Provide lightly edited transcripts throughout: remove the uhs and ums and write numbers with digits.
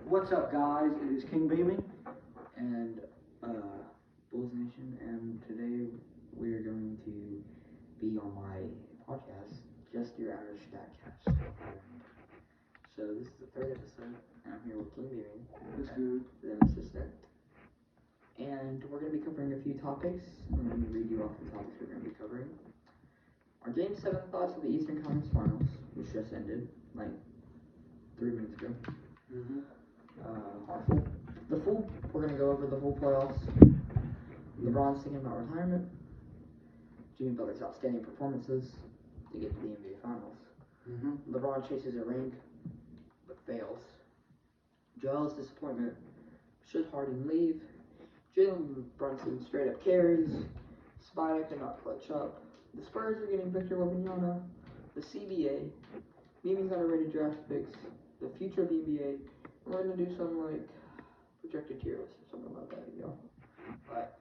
What's up, guys? It is King Beaming and Bulls Nation, and today we are going to be on my podcast, Just Your Average Statcast. So this is the third episode, and I'm here with King Beaming, the assistant, and we're going to be covering a few topics. I'm going to read you off the topics we're going to be covering. Our Game 7 thoughts of the Eastern Conference Finals, which just ended, like 3 minutes ago. We're going to go over the full playoffs. LeBron's thinking about retirement. Jimmy Butler's outstanding performances to get to the NBA Finals. LeBron chases a ring, but fails. Joel's disappointment. Should Harden leave? Jalen Brunson straight up carries. Spider cannot clutch up. The Spurs are getting Victor Wembanyama. The CBA. Mimi's underrated draft picks. The future of the NBA. We're going to do some, like, projected tier list or something like that, you know? Like,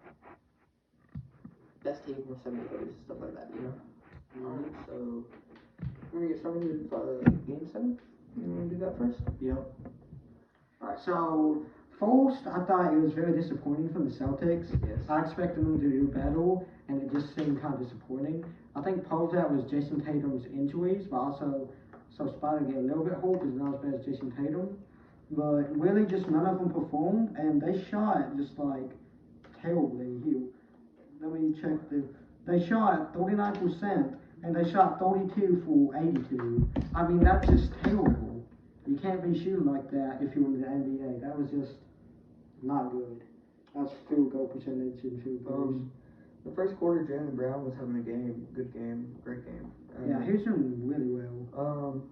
best team from 70s, stuff like that, you know? Alright, so, we're going to get started with Game 7. You want to do that first? Yep. Alright. So, first, I thought it was very disappointing from the Celtics. Yes. I expected them to do better, and it just seemed kind of disappointing. I think part of that was Jason Tatum's injuries, but also, so Spider get a little bit hurt because not as bad as Jason Tatum. But really, just none of them performed, and they shot just like terribly. Let me check they shot 39%, and they shot 32 for 82. I mean, that's just terrible. You can't be shooting like that if you're in the NBA. That was just not good. That's field goal percentage and field goals. The first quarter, Jaylen Brown was having a good game, great game. Yeah, he was doing really well.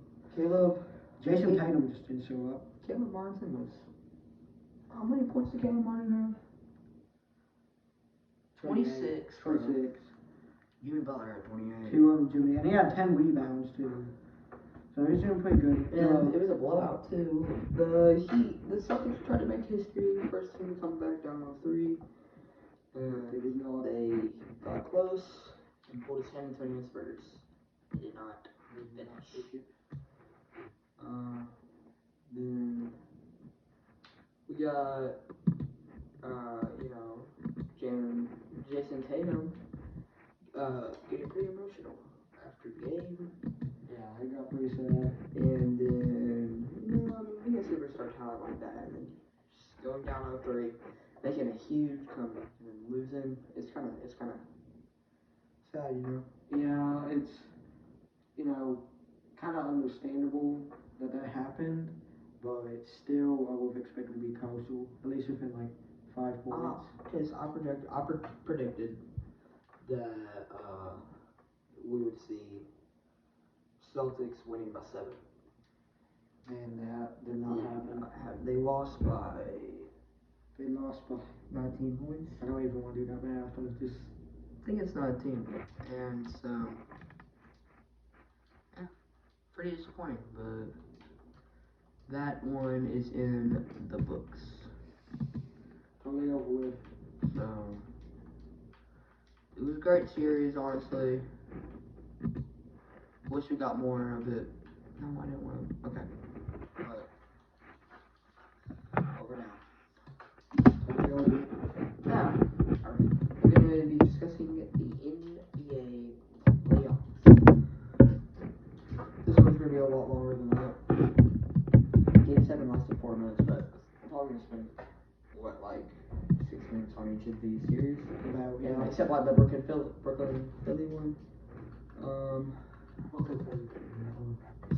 Jason Tatum just didn't show up. Caleb Martin was. How many points did Caleb Martin have? 26. 26. Jimmy Butler had 28. 2 of them, Jimmy. And he had 10 rebounds, too. So he's doing pretty good. And it was a blowout, too. The Celtics tried to make history. First team to come back down on 3. They got close and pulled a San Antonio Spurs. They did not finish. Then we got, Jason Tatum, getting pretty emotional after the game. Yeah, he got pretty sad. And then, being a superstar talent like that, and then just going down 0-3, making a huge comeback, and then losing, it's kind of sad, you know? Yeah, it's, kind of understandable that happened, but still, I would have expected to be closer, at least within like 5 points. Because I predicted that we would see Celtics winning by 7. And that did not happen. They lost by 19 points. I don't even want to do that math. I think it's 19. And so, yeah, pretty disappointing, but that one is in the books. Totally over with. So, it was a great series, honestly. Wish we got more of it. No, I didn't want to. Okay. Over now. Now, we're going to be discussing the NBA playoffs. This one's going to be a lot longer than that. Game 7 lasted 4 minutes, but I'm probably going to spend, 6 minutes on each of these series? Yeah, except like the Brooklyn Philly one. So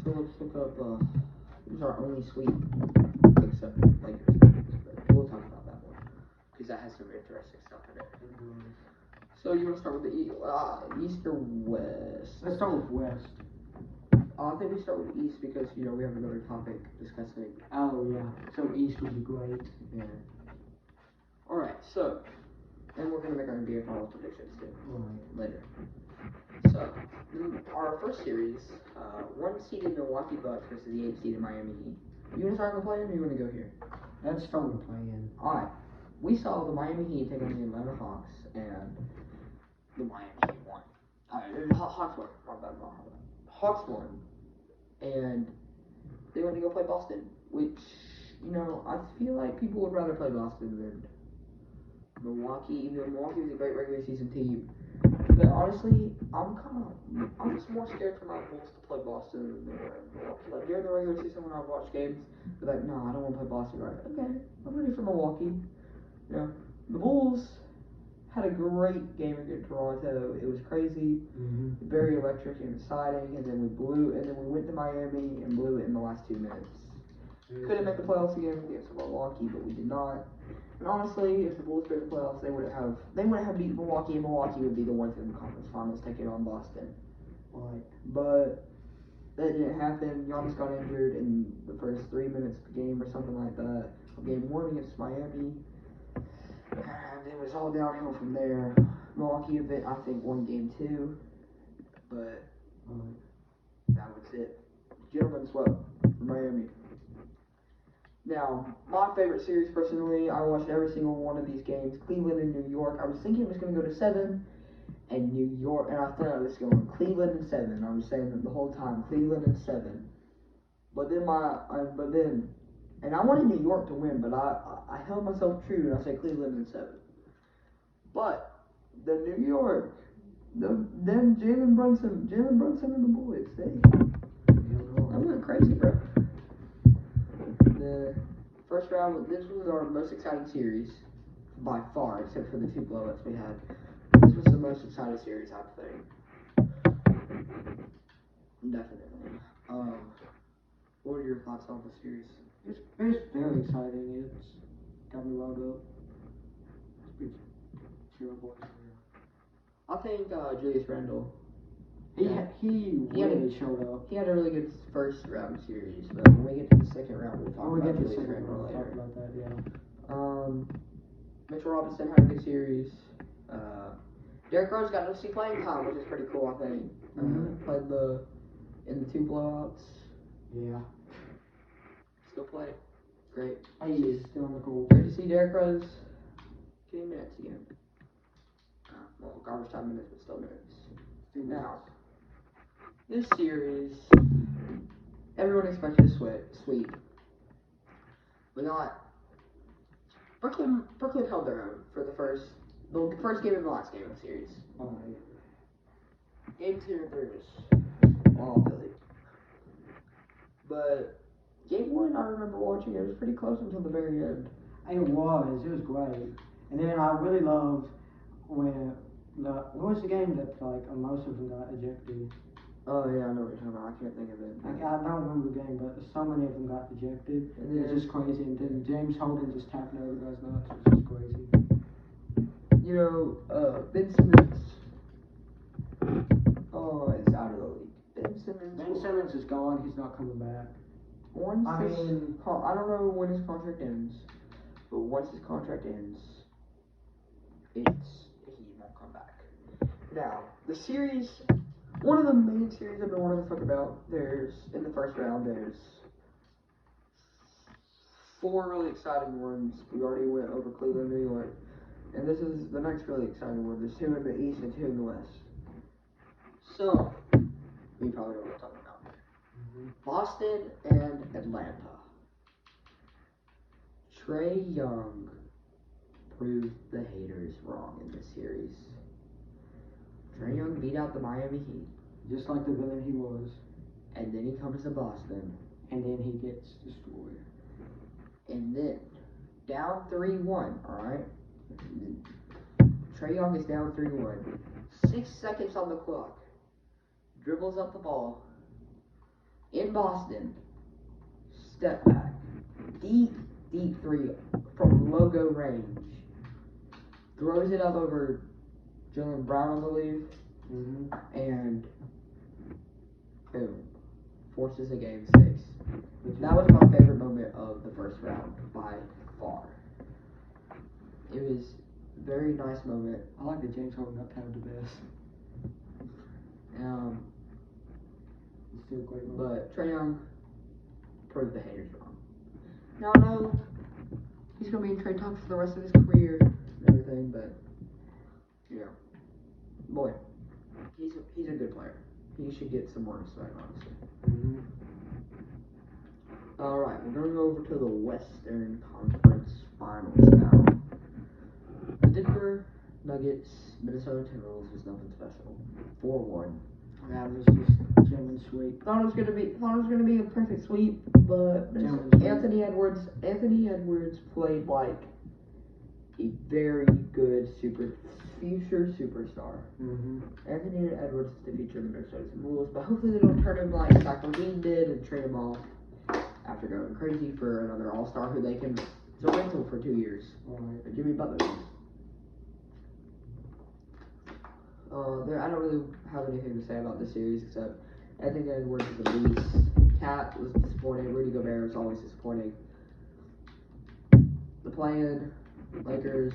let's look up, who's our only sweep, except Lakers. But we'll talk about that one, because that has some interesting stuff in it. So you want to start with the East or West? Let's start with West. I think we start with East because, we have another topic discussing. Oh, yeah. So East would be great. Yeah. Alright, so, and we're going to make our NBA Finals predictions too, later. So, our first series, 1-seeded Milwaukee Bucks versus the 8-seeded Miami Heat. You want to start on the play-in, or you want to go here? Let's start with the play-in. Alright, we saw the Miami Heat take on the Atlanta Hawks, and the Miami Heat won. Hawks won. Hawks won, and they went to go play Boston, which you know, I feel like people would rather play Boston than Milwaukee, even though Milwaukee was a great regular season team. But honestly, I'm just more scared for my Bulls to play Boston than Milwaukee. Like during the regular season when I would watch games, I'd be like, no, I don't want to play Boston right. Okay, I'm ready for Milwaukee. You know, the Bulls had a great game against Toronto. It was crazy, very electric and exciting, and then we went to Miami and blew it in the last 2 minutes. Couldn't make the playoffs again against Milwaukee, but we did not. And honestly, if the Bulls made the playoffs, they wouldn't have beaten Milwaukee, and Milwaukee would be the ones in the conference finals taking on Boston. Right. But that didn't happen. Giannis got injured in the first 3 minutes of the game or something like that. Game 1 against Miami. And it was all downhill from there. Milwaukee, I think, won game 2. But that was it. Gentlemen swept for Miami. Now, my favorite series personally, I watched every single one of these games. Cleveland and New York. I was thinking it was going to go to 7, and New York, and I thought it was going Cleveland and 7. I was saying that the whole time, Cleveland and 7. But then and I wanted New York to win, but I held myself true and I said Cleveland and 7. But the New York, then Jalen Brunson and the boys, they went crazy, bro. The first round, this was our most exciting series by far, except for the 2 blowups we had. This was the most exciting series, I think. Definitely. What are your thoughts on the series? It's very exciting. It's got me wound up. It's cheering boys. I think Julius Randle. He really showed up. He had a really good first round series, but when we get to the second round, we'll talk about Julius Randle later. Talk about that, yeah. Mitchell Robinson had a good series. Derrick Rose got no C playing time, which is pretty cool, I think. Played in the 2 blowouts. Yeah. Still play. Great. He is still on the goal. Great to see Derrick Rose getting minutes again. Well, garbage time minutes, but still minutes. Now, this series, everyone expected a sweep. But not. Brooklyn held their own for the first game and the last game of the series. Game 2 and 3 was all Philly. But game 1, I remember watching, it was pretty close until the very end. It was great. And then I really loved when what was the game that most of them got ejected? Oh yeah, I know what you're talking about. I can't think of it. I don't remember the game, but so many of them got ejected. And it was just crazy. And then James Harden just tapping over guys' nuts. It was just crazy. You know, Ben Simmons. Oh, it's out of the league. Ben Simmons is gone. He's not coming back. I don't know when his contract ends, but once his contract ends, he won't come back. Now, the series, one of the main series I've been wanting to talk about, in the first round, there's 4 really exciting ones. We already went over Cleveland, New York, and this is the next really exciting one. There's 2 in the East and 2 in the West. So, we probably know what we're talking about. Boston and Atlanta. Trae Young proved the haters wrong in this series. Trae Young beat out the Miami Heat. Just like the villain he was. And then he comes to Boston. And then he gets destroyed. And then, down 3-1, alright? Trae Young is down 3-1. 6 seconds on the clock. Dribbles up the ball. In Boston. Step back. Deep 3 from logo range. Throws it up over Jaylen Brown, I believe. And boom. Forces a game 6. That was my favorite moment of the first round by far. It was a very nice moment. I like that James Harden got tagged the best. It's still a great moment. But Trae Young proved the haters wrong. Now I know he's gonna be in trade talks for the rest of his career and everything, but you know, boy, he's a good player. He should get some more respect, honestly. Alright, we're going to go over to the Western Conference Finals now. The Denver Nuggets, Minnesota Timberwolves was nothing special. 4-1. That was just gentleman's sweep. Thought it was gonna be a perfect sweep, but Anthony Edwards played like a very good future superstar. Mm-hmm. Anthony Edwards is the future of the Minnesota Timberwolves, but hopefully they don't turn him like Zach LaVine did and trade him off after going crazy for another All-Star who they can. It's a rental for 2 years. Right. Jimmy Butler. I don't really have anything to say about this series except Anthony Edwards is a beast. Cat was disappointing. Rudy Gobert was always disappointing. The play-in, Lakers,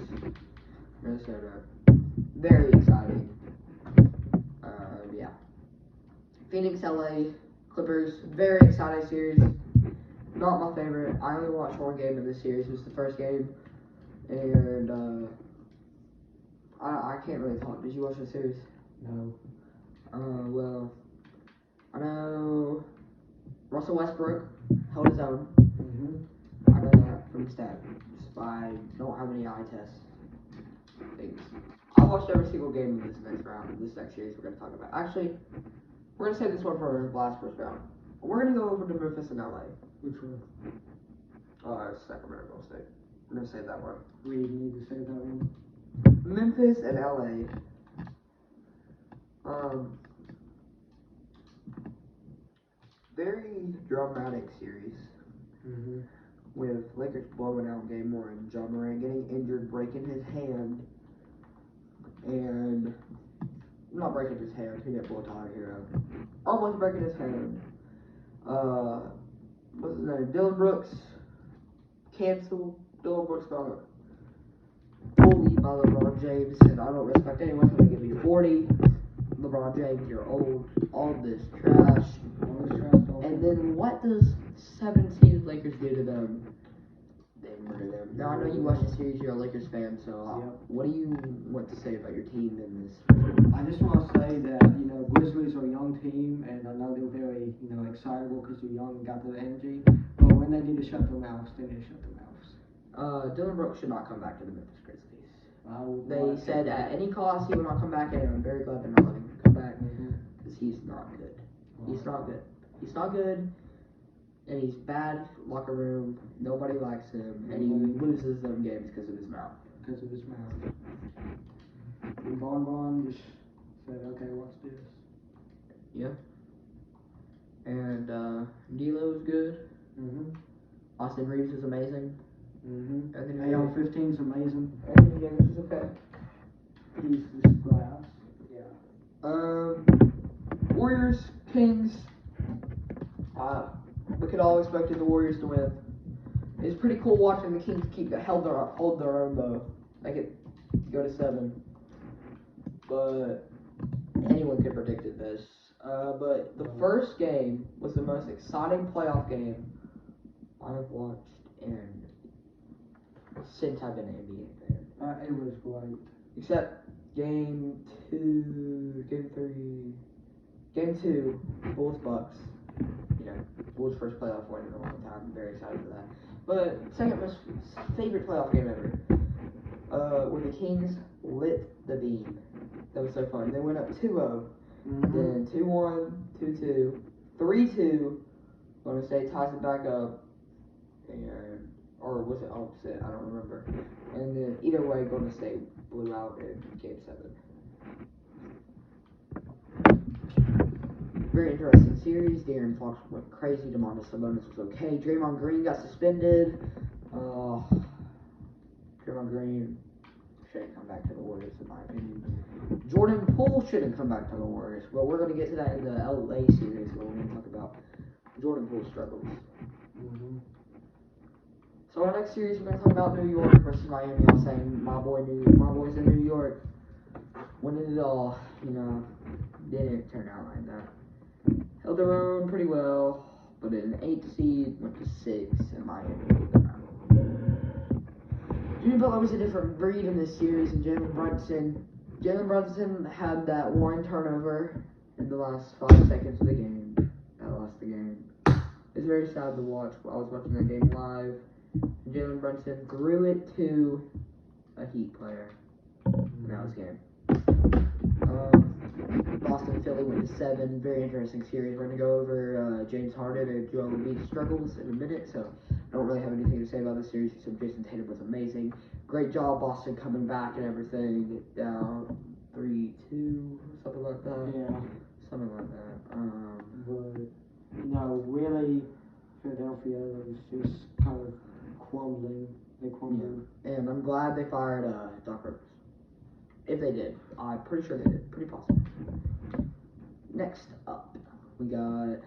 Minnesota, very exciting. Yeah. Phoenix, LA, Clippers, very exciting series. Not my favorite. I only watched one game of this series. It was the first game, and I can't really talk. Did you watch the series? No. Well, I know Russell Westbrook held his own. Mm-hmm. I know that from stats. I don't have any eye test things. I watched every single game of this next round, this next series we're going to talk about. Actually, we're going to save this one for last first round. We're going to go over to Memphis and LA. Which one? Sacramento Golden State. We're going to save that one. We need to save that one. Memphis and LA. Very dramatic series. Mm-hmm. With Lakers blowing out game 1, John Morant getting injured, breaking his hand, and not breaking his hand, he didn't blow out here. Almost breaking his hand. What's his name? Dylan Brooks canceled. Dylan Brooks got bullied by LeBron James, and I don't respect anyone who's gonna give me 40. LeBron James, you're old. All this trash. And then what does 17 Lakers do to them? They murder them. Now I know you watch the series, you're a Lakers fan, so what do you want to say about your team in this? I just want to say that, Grizzlies are a young team, and I know they're very, excitable because they're young and got the energy. But when they need to shut their mouths, they need to shut their mouths. Dylan Brooks should not come back to the Memphis Grizzlies. They said at any cost he would not come back, and I'm very glad they're not letting him come back because he's not good. He's not good. He's not good, and he's bad locker room. Nobody likes him, and he loses them games because of his mouth. Because of his mouth. And Bon just said, okay, watch this. Yeah. And D'Lo's good. Mm-hmm. Austin Reeves is amazing. Mm-hmm. Anthony AR-15's amazing. Anthony Davis is okay. He's just glass. Yeah. Warriors, Kings. We could all expected the Warriors to win. It's pretty cool watching the Kings hold their own though. Make it go to 7. But anyone could have predicted this. But the first game was the most exciting playoff game I've watched since I've been an NBA fan. It was great. Except game 2, game 2, Bulls Bucks. Bulls' first playoff win in a long time. I'm very excited for that. But second most favorite playoff game ever. When the Kings lit the beam. That was so fun. They went up 2-0. Then 2-1, 2-2, 3-2. Golden State ties it back up. Or was it opposite? I don't remember. And then either way, Golden State blew out in game 7. Very interesting series. De'Aaron Fox went crazy. Domantas Sabonis was okay. Draymond Green got suspended. Draymond Green shouldn't come back to the Warriors, in my opinion. Jordan Poole shouldn't come back to the Warriors. But we're going to get to that in the LA series where we're going to talk about Jordan Poole's struggles. So our next series, we're going to talk about New York versus Miami. I was saying my boys in New York winning it all. Didn't turn out like that. Held their own pretty well, but in an 8 seed, went to 6, and Miami beat them out. Jimmy Butler was a different breed in this series, and Jalen Brunson had that one turnover in the last 5 seconds of the game. That lost the game. His very sad to watch. I was watching that game live. Jalen Brunson threw it to a Heat player. And that was game. Boston Philly went to 7. Very interesting series. We're gonna go over James Harden and Joel Embiid's struggles in a minute. So I don't really have anything to say about this series. Except Jason Tatum was amazing. Great job, Boston coming back and everything. Down 3-2, something like that. Yeah. Something like that. But no, really, Philadelphia was just kind of crumbling. They crumbled. Yeah. And I'm glad they fired Doc Rivers. If they did, I'm pretty sure they did. Pretty positive. Next up, we got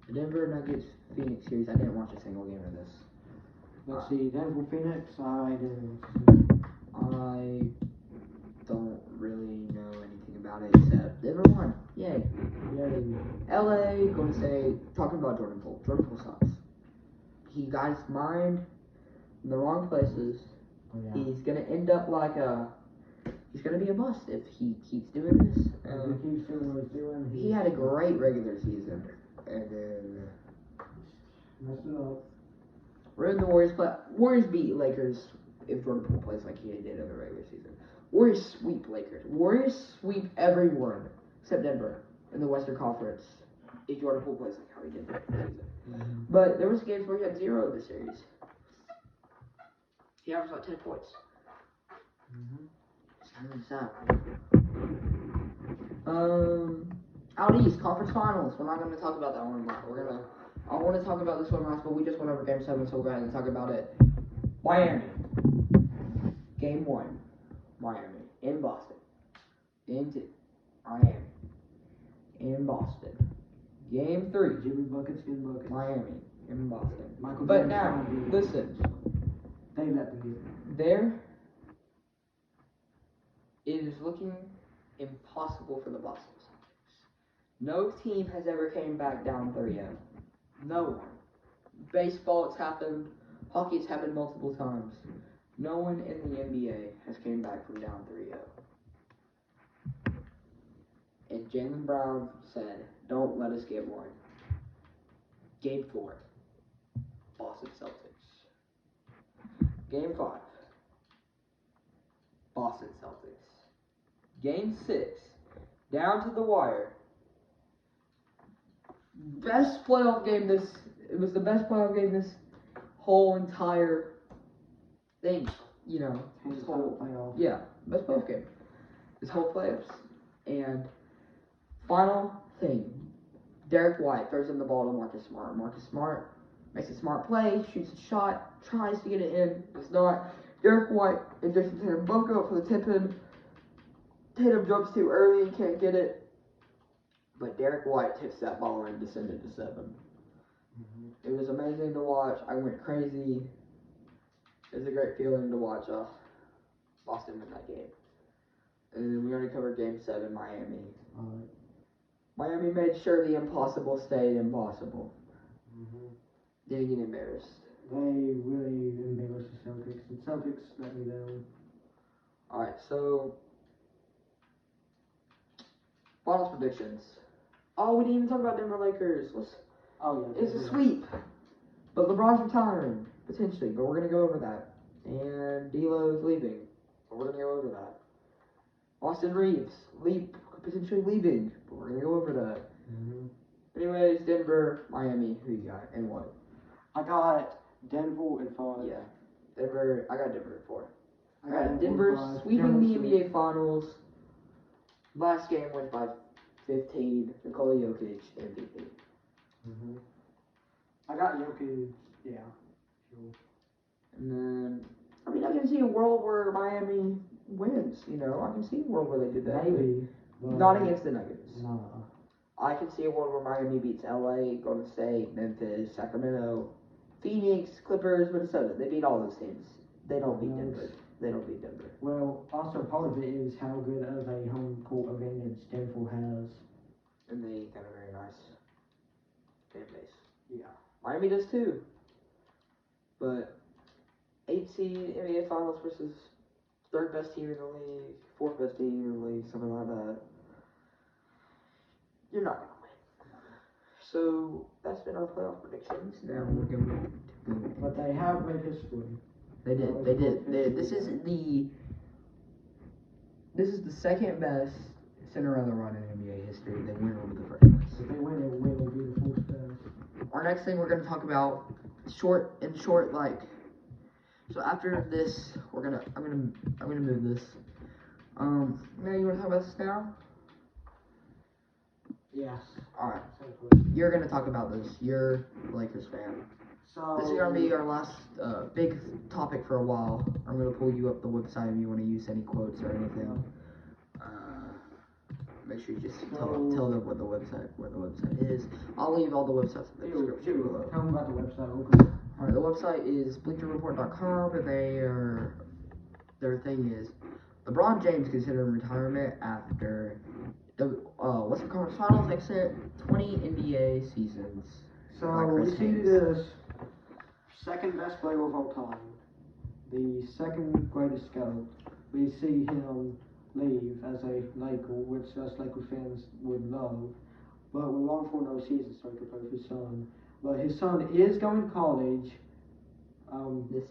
the Denver Nuggets Phoenix series. I didn't watch a single game of this. Let's see, Denver Phoenix. I didn't. I don't really know anything about it except Denver won. Yay. Yay. LA, going to say, talking about Jordan Poole. Jordan Poole sucks. He got his mind in the wrong places. Oh, yeah. He's going to end up like he's going to be a bust if he keeps doing this. If he keeps doing what he's doing. He had a great regular season. And then messed it up. we're in the Warriors beat Lakers if Jordan Poole plays like he did in the regular season. Warriors sweep Lakers. Warriors sweep everyone except Denver in the Western Conference if Jordan Poole plays like how he did in the season. Mm-hmm. But there was games where he had 0 in the series. He averaged like 10 points. Sad. Out East, Conference Finals. We're not going to talk about that one. I want to talk about this one last, but we just went over Game 7, so we'll go ahead and talk about it. Miami. Game 1. Miami. In Boston. Into Miami. In Boston. Game 3. Jimmy Buckets, getting buckets. Miami. In Boston. Michael But Jordan now, listen. They let them get There. It is looking impossible for the Boston Celtics. No team has ever came back down 3-0. No one. Baseball, it's happened. Hockey, it's happened multiple times. No one in the NBA has came back from down 3-0. And Jaylen Brown said, don't let us get one. Game 4. Boston Celtics. Game 5. Boston Celtics. Game 6, down to the wire. Best playoff game it was the best playoff game this whole entire thing, you know. This whole playoff. Yeah, best playoff game. This whole playoffs. And final thing, Derek White throws in the ball to Marcus Smart. Marcus Smart makes a smart play, shoots a shot, tries to get it in, it's not. Derek White and Jason Tatum both go up for the tip-in. Tatum jumps too early and can't get it. But Derek White tips that ball and descended to 7. It was amazing to watch. I went crazy. It was a great feeling to watch Boston win that game. And then we already covered Game 7, Miami. Miami made sure the impossible stayed impossible. Didn't get embarrassed. They really embarrassed the Celtics. The Celtics let me down. Alright, so finals predictions. Oh, we didn't even talk about Denver Lakers. It's a sweep. But LeBron's retiring, potentially, but we're going to go over that. And D'Lo's leaving, but we're going to go over that. Austin Reeves, potentially leaving, but we're going to go over that. Anyways, Denver, Miami, who you got, and what? I got Denver at 5. Yeah, Denver, I got Denver at 4. I got Denver sweeping the NBA Finals. Last game went by 15. Nikola Jokic, MVP. I got Jokic, yeah. Sure. And then, I mean, I can see a world where Miami wins, you know. I can see a world where they did that. Maybe. Not against the Nuggets. No. I can see a world where Miami beats LA, Golden State, Memphis, Sacramento, Phoenix, Clippers, Minnesota. They beat all those teams. They don't beat Denver. They don't beat Denver. Well, also part of it is how good of a home court advantage Denver has. And they got a very nice fan base. Yeah. Miami does too. But 8 seed NBA Finals versus 3rd best team in the league, 4th best team in the league, something like that. You're not gonna win. So that's been our playoff predictions. Now we're going to go. But they have made history. They did. This is the second best Cinderella run in NBA history. They win over the first place. If they win, it will be the fourth best. Our next thing we're going to talk about like. So after this, I'm gonna move this. Now you want to talk about this now? Yes. All right. You're gonna talk about this. You're a Lakers fan. So This is gonna be our last big topic for a while. I'm gonna pull you up the website if you want to use any quotes or anything. Make sure you just tell them where the website is. I'll leave all the websites in the description below. Tell them about the website. Okay. Alright, the website is bleacherreport.com, and their thing is LeBron James considered retirement after the Western Conference Finals exit 20 NBA seasons. So we see the second best player of all time, the second greatest GOAT. We see him leave as a Laker, which us Laker fans would love. But we won for no season, so he could play with his son. But his son is going to college this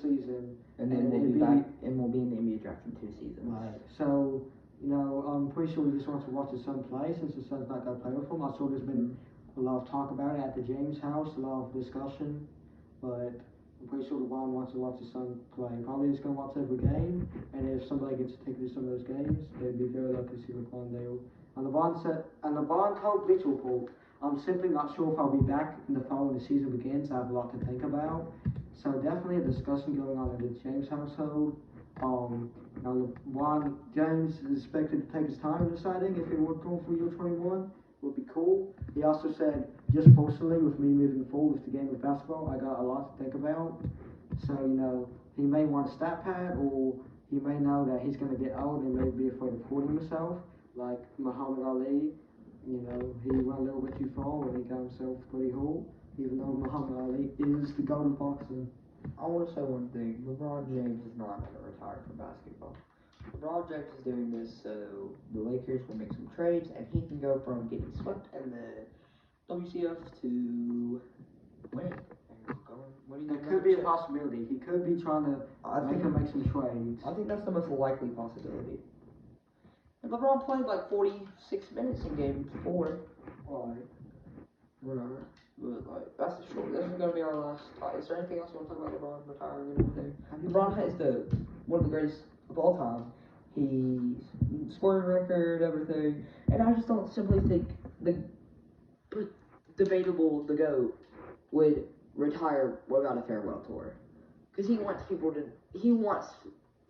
season, and then we'll be back, and we'll be in the NBA draft in 2 seasons. Right. So I'm pretty sure he just wants to watch his son play since his son's not going to play with him. I saw there's been a lot of talk about it at the James house, a lot of discussion, but I'm pretty sure LeBron wants to watch his son play. Probably just going to watch every game, and if somebody gets a ticket to some of those games, they'd be very lucky to see LeBron there. And LeBron told Bleacher Report, I'm simply not sure if I'll be back in the fall when the season begins. I have a lot to think about. So definitely a discussion going on in the James household. LeBron James is expected to take his time in deciding if he would go for year 21. Would be cool. He also said, just personally, with me moving forward with the game of basketball, I got a lot to think about. So, he may want a stat pad, or he may know that he's going to get old and may be afraid of hurting himself, like Muhammad Ali. He went a little bit too far when he got himself pretty hurt, even though Muhammad Ali is the golden boxer. I want to say one thing. LeBron James is not going to retire from basketball. LeBron James is doing this so the Lakers will make some trades, and he can go from getting swept in the WCF to winning. That could be a possibility. He could be trying to make some trades. I think that's the most likely possibility. And LeBron played like 46 minutes in game 4. Right. Whatever. But that's the short. This is gonna be our last time. Is there anything else you want to talk about LeBron retiring and everything? LeBron is one of the greatest of all time. He's scoring record, everything, and I just don't simply think the GOAT would retire without a farewell tour, because he wants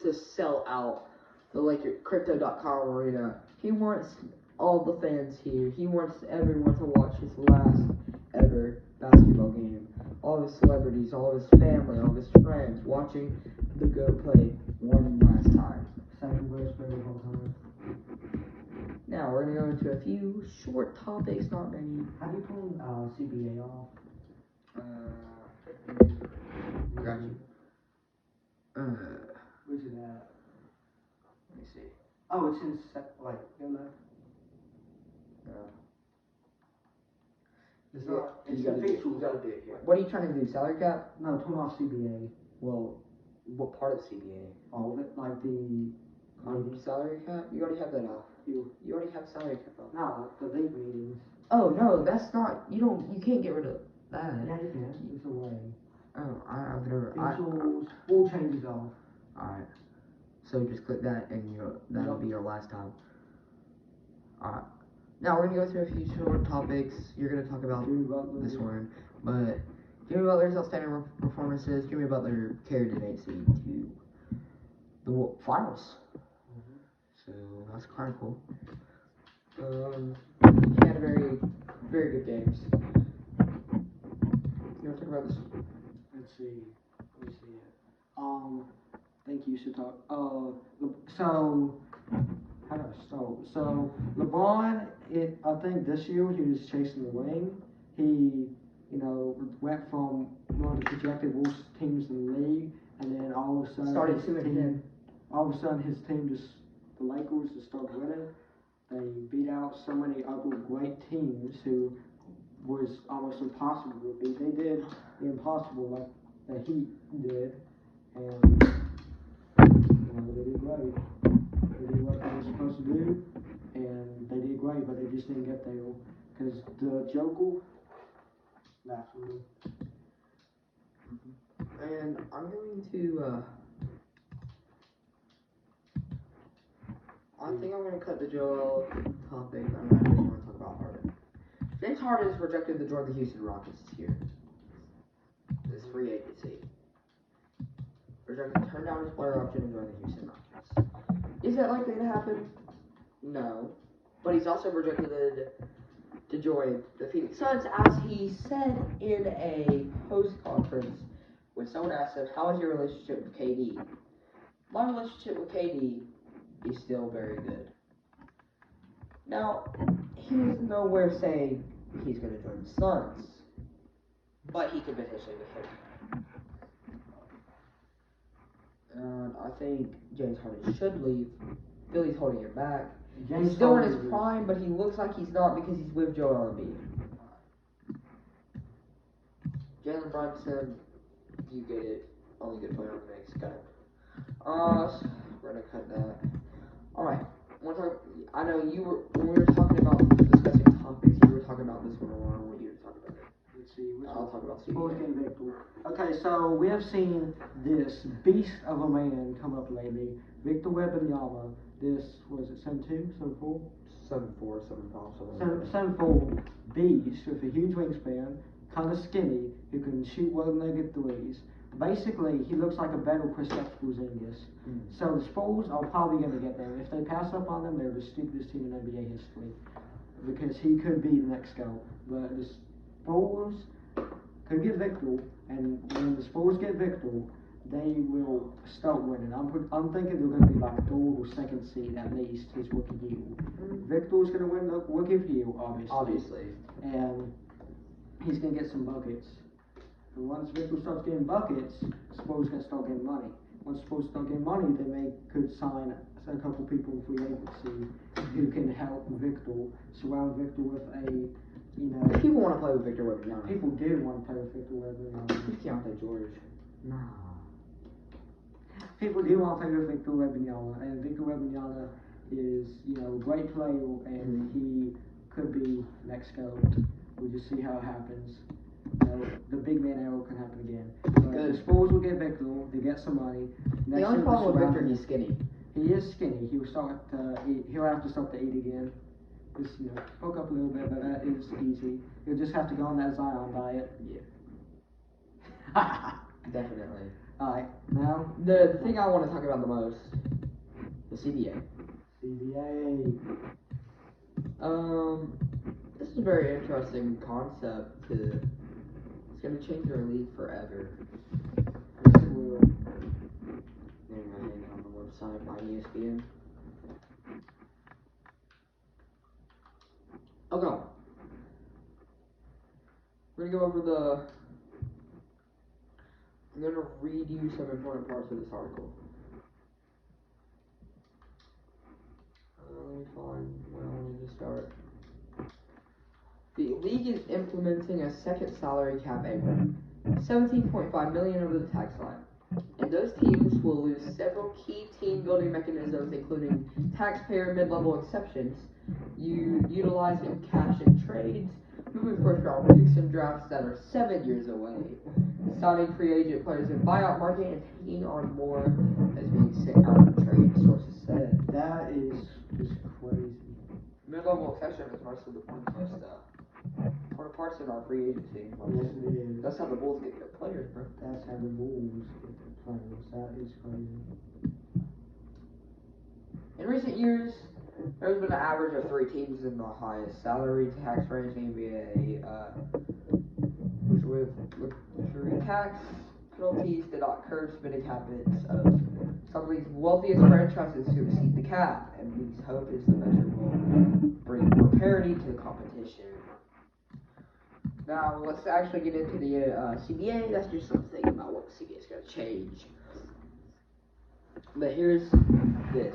to sell out the Lakers Crypto.com arena. He wants all the fans here. He wants everyone to watch his last ever basketball game. All of his celebrities, all of his family, all of his friends watching the GOAT play one last time. Second greatest player of all time. Now we're gonna go into a few short topics, not many. How do you pull CBA off? Got you. Where's it at? Let me see. Oh, it's in go left. It's not. It's you gotta do it here. What are you trying to do? Salary cap? No, turn off CBA. Well, what part of CBA? All of it, like the salary cap? You already have that off. You already have salary cap off. No, the league meetings. Oh no, that's not. You can't get rid of that. Yeah, you can. It's a way. Oh, I've never. All changes off. Alright. So just click that, and that'll be your last time. Alright. Now we're gonna go through a few short topics. You're gonna talk about this one, but Jimmy Butler's outstanding performances. Jimmy Butler carried an 8 seed to the finals. So that's kind of cool. He had very, very good games. You want to talk about this? Let's see. Let me see it. I think you should talk. So how do I start? So LeBron, I think this year he was chasing the ring. He, went from one of the projected worst teams in the league, and then all of a sudden his team the Lakers just started winning. They beat out so many other great teams who was almost impossible to beat. They did the impossible like the Heat did, and they did great. They did what they were supposed to do, and they did great, but they just didn't get there because the Joker, absolutely. And I'm going to. I think I'm going to cut the Joel topic. I just want to talk about Harden. James Harden has rejected the join the Houston Rockets this year. This free agency. Rejected, turned down his player option and joined the Houston Rockets. Is that likely to happen? No. But he's also rejected to join the Phoenix Suns, as he said in a post conference when someone asked him, "How is your relationship with KD?" My relationship with KD is still very good. Now, he's nowhere saying he's going to join the Suns, but he could potentially with him. And I think James Harden should leave. Philly's holding him back. He's still in his prime, but he looks like he's not because he's with Joel Embiid. Jalen Brunson, you get it. Only good player on the Knicks. Got it. We're gonna cut that. All right. I know you were when we were talking about discussing topics. You were talking about this one, or I want you to talk about it. Let's see. I'll talk about CBA. Okay, so we have seen this beast of a man come up lately, Victor Wembanyama. This was it 7'2", 7'4"? 7'4", 7'5", 7'4" beast with a huge wingspan, kind of skinny, who can shoot well-legged threes. Basically, he looks like a better Kristaps Porzingis. So the Spurs are probably going to get there. If they pass up on him, they're the stupidest team in NBA history, because he could be the next guy. But the Spurs could get Victor, and when the Spurs get Victor, they will start winning. I'm thinking they're going to be like third or second seed at least his rookie year. Victor's going to win the rookie year, obviously. And he's going to get some buckets. And once Victor starts getting buckets, Spurs going to start getting money. Once Spurs start getting money, they could sign a couple people in free agency who can help Victor, surround Victor with a, People want to play with Victor Wembanyama. People do want to play with Victor Wembanyama. Who's Keontae George? No. People do want to play with Victor Wembanyama, and Victor Wembanyama is, a great player, and he could be next GOAT. We'll just see how it happens. The big man arrow can happen again. But the Spurs will get Victor, they get some money. The only problem with Victor, he's skinny. He is skinny. He'll have to start to eat again. Just, bulk up a little bit, but that is easy. He'll just have to go on that Zion diet. Yeah. Definitely. Alright, now the thing I want to talk about the most, the CBA. This is a very interesting concept. It's going to change our league forever. We're on the website by ESPN. Okay. We're going to go over I'm going to read you some important parts of this article. Let me find where I wanted to start. The league is implementing a second salary cap April, $17.5 million over the tax line. And those teams will lose several key team-building mechanisms, including taxpayer mid-level exceptions, utilizing cash in trades, moving first-round picks in drafts that are 7 years away, signing free agent players in buyout market, and taking on more as being sent out of trade, sources said. That is just crazy. Mid-level exception is most of the points for the parts in our free agency. Yes, it is. That's how the Bulls get their players, bro. That's how the Bulls get their players. That is crazy. In recent years, there's been an average of 3 teams in the highest salary tax range in the NBA, which with tax penalties did not curb spending habits of some of these wealthiest franchises who exceed the cap, and league's hope is the measure will bring more parity to the competition. Now, let's actually get into the CBA. That's just something about what the CBA is going to change. But here's this.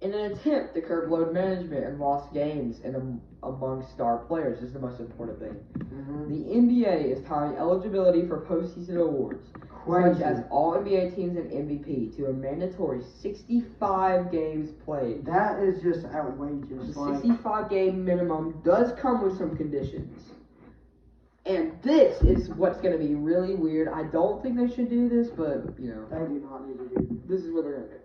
in an attempt to curb load management and lost games among star players. This is the most important thing. The NBA is tying eligibility for postseason awards, such as all NBA teams and MVP, to a mandatory 65 games played. That is just outrageous. The 65 game minimum does come with some conditions. And this is what's going to be really weird. I don't think they should do this, but, you know. They do not need to do. This is what they're going to do.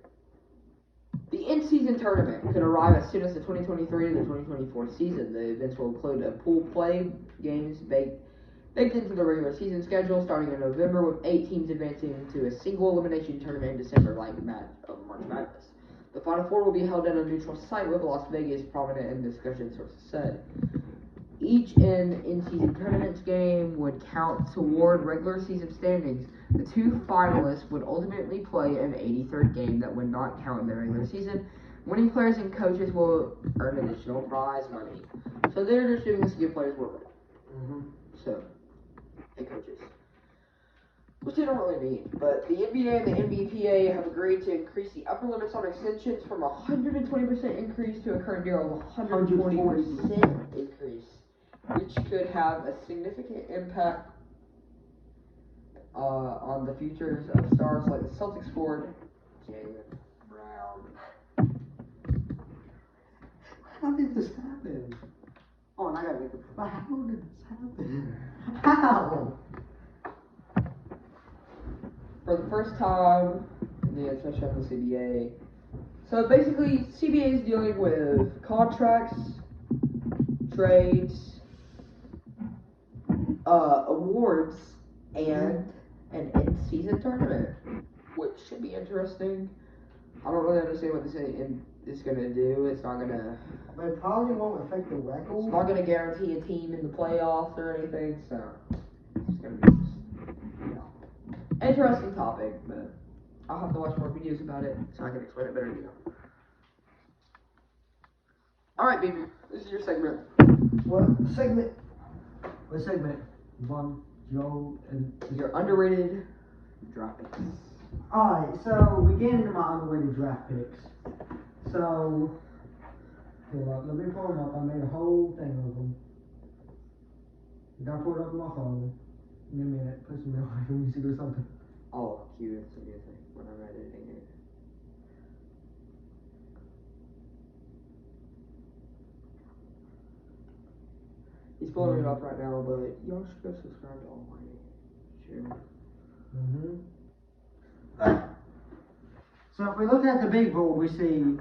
The in-season tournament could arrive as soon as the 2023 to the 2024 season. The events will include a pool play games baked into the regular season schedule starting in November, with 8 teams advancing to a single elimination tournament in December, like March Madness. The Final Four will be held at a neutral site, with Las Vegas prominent in discussion, sources said. Each in-season tournaments game would count toward regular season standings. The 2 finalists would ultimately play an 83rd game that would not count in the regular season. Winning players and coaches will earn additional prize money. So they're just doing this to give players more money. So, and coaches. Which they don't really need. But the NBA and the NBPA have agreed to increase the upper limits on extensions from a 120% increase to a current year of 140% increase, which could have a significant impact on the futures of stars like the Celtics forward Jaylen Brown. How did this happen? Oh, and I gotta make a. How did this happen? How? For the first time in the especially on the CBA. So basically, CBA is dealing with contracts, trades, awards, and an in-season tournament, which should be interesting. I don't really understand what this is going to do. It's not going to... But it probably won't affect the record. It's not going to guarantee a team in the playoffs or anything, so... It's going to be just... interesting topic, but I'll have to watch more videos about it so I can explain it better to you. Alright, baby. This is your segment. What segment? What segment? One, Joe, and... Your underrated draft picks. Alright, so we get into my underrated draft picks. So, let me pull them up. I made a whole thing of them. I gotta pull it up on my phone. Give me a minute. Put some music or something. Oh, cue some music when I'm editing it. He's pulling it up right now, but y'all should go subscribe to all my channel. So if we look at the big board, we see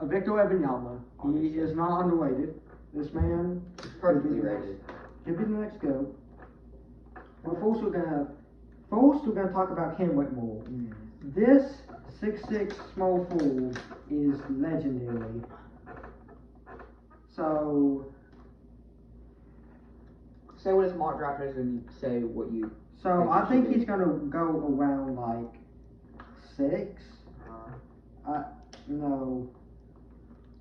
Victor Wembanyama. He is not underrated. This man Perfectly rated. He'll be the next go. Well, first we're gonna talk about Ken Whitmore. This 6'6" small forward is legendary. So say what his mock draft is and say what you. So I think he's gonna go around like 6. No.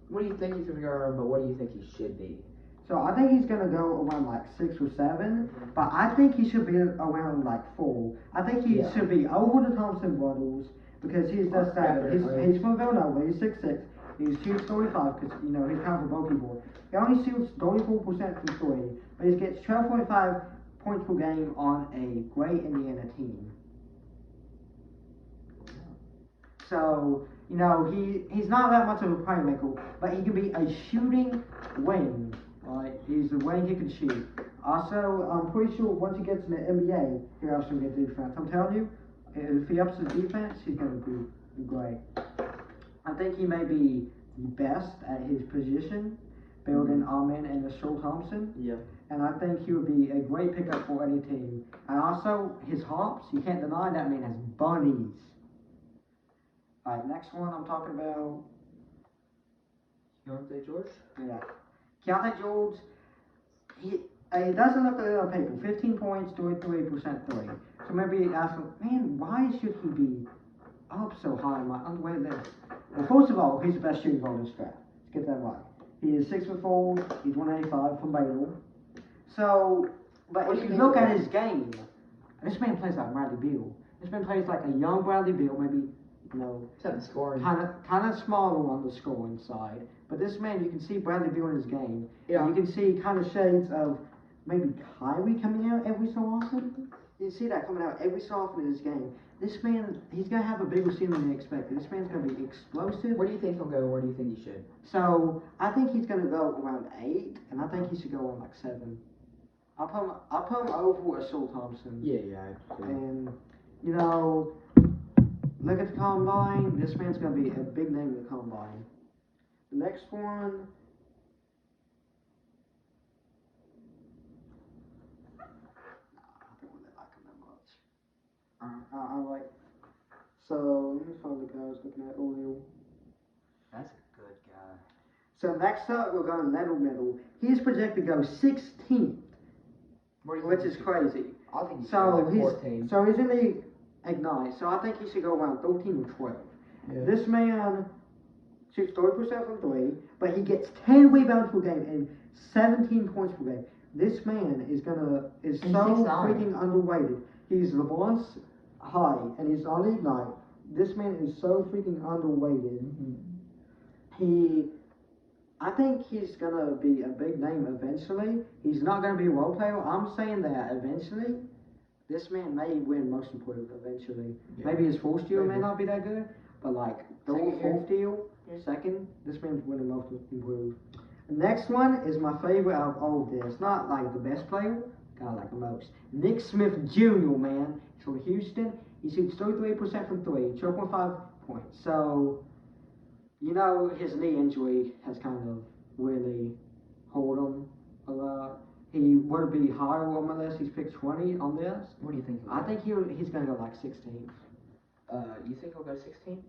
What do you think he's gonna go around? But what do you think he should be? So I think he's gonna go around like 6 or 7, but I think he should be around like 4. I think he should be over the Thompson Brothers because he's just that. He's from Villanova. He's 6'6". He shoots 35 because he's kind of a bulky boy. He only shoots 34% from 3, but he gets 12.5 points per game on a great Indiana team. So he's not that much of a playmaker, but he can be a shooting wing. Right, he's the way he can shoot. Also, I'm pretty sure once he gets in the NBA, he also get defense. I'm telling you, if he ups his defense, he's going to be great. I think he may be the best at his position, building Amen and Ashul Thompson. Yeah. And I think he would be a great pickup for any team. And also, his hops, you can't deny that man has bunnies. Alright, next one I'm talking about. Keontae George? Yeah. Keontae George, he doesn't look like on paper. 15 points, 33% 3. So maybe ask him, man, why should he be up so high on my underrated list? Well, first of all, he's the best shooting guard in this draft. Let's get that right. He is 6'4", he's 185 from Baylor. So, but if you look at his game, this man plays like Bradley Beal. This man plays like a young Bradley Beal, maybe you know, Except scoring. kind of smaller on the scoring side. But this man, you can see Bradley doing his game. Yeah. And you can see kind of shades of maybe Kyrie coming out every so often. You see that coming out every so often in his game. This man, he's going to have a bigger ceiling than expected. This man's going to be explosive. Where do you think he'll go? Where do you think he should? So, I think he's going to go around 8, and I think he should go around like 7. I'll put him over Ashul Thompson. Yeah. And, you know, look at the combine. This man's going to be a big name in the combine. The next one. I don't really like him that much. I like. So, let me find the guy I was looking at earlier. That's a good guy. So, next up, we're going middle. He's projected to go 16th, which is crazy. I think he's So, like 14. so he's in the Ignite, so I think he should go around 13 or 12. Yeah. This man shoots 30% from 3, but he gets 10 rebounds per game and 17 points per game. This man is so 6'9". freaking underrated. He's LeBron's high, and he's on the Ignite. This man is so freaking underrated. Mm-hmm. I think he's gonna be a big name eventually. He's not gonna be a role player. I'm saying that eventually, this man may win most improved eventually. Yeah. Maybe his fourth deal may not be that good, but like Second fourth deal, second, this man's winning most improved. The next one is my favorite out of all of this. Not like the best player, guy I like the most. Nick Smith Jr., man. He's from Houston. He shoots 33% from 3, 12.5 points. So, you know, his knee injury has kind of really hold him a lot. He would be higher on my list. He's picked 20 on this. What do you think? I think he's going to go like 16. You think he'll go 16?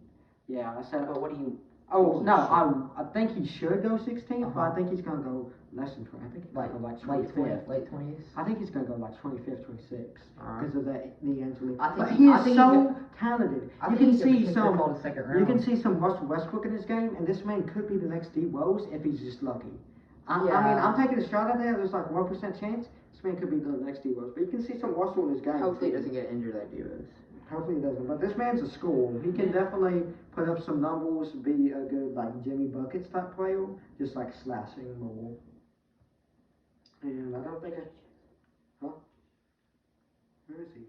Yeah, I said. But what do you? Oh, he no, should? I think he should go 16, but I Uh-huh. think he's going to go less than 20. I think he's going to go like late 25th. 20s, late 20s. I think he's going to go like 25th, 26th Alright. because of that knee injury. I think But he- he I is think so talented. I You think can he could see potentially some. fall to second round. You can see some Russell Westbrook in his game, and this man could be the next D Rose if he's just lucky. I mean, I'm taking a shot at that. There's like 1% chance this man could be the next D Rose, but you can see some Russell in his game. Hopefully he doesn't get injured like Dios. Hopefully he doesn't. But this man's a scorer. He can definitely put up some numbers, be a good like Jimmy Buckets type player, just like slashing more. And I don't think Where is he?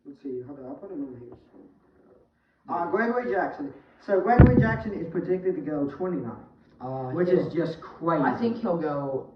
Let's see. Hold on. I'll put him in here. Gregory Jackson. So Gregory Jackson is predicted to go 29th, which is just crazy. I think he'll go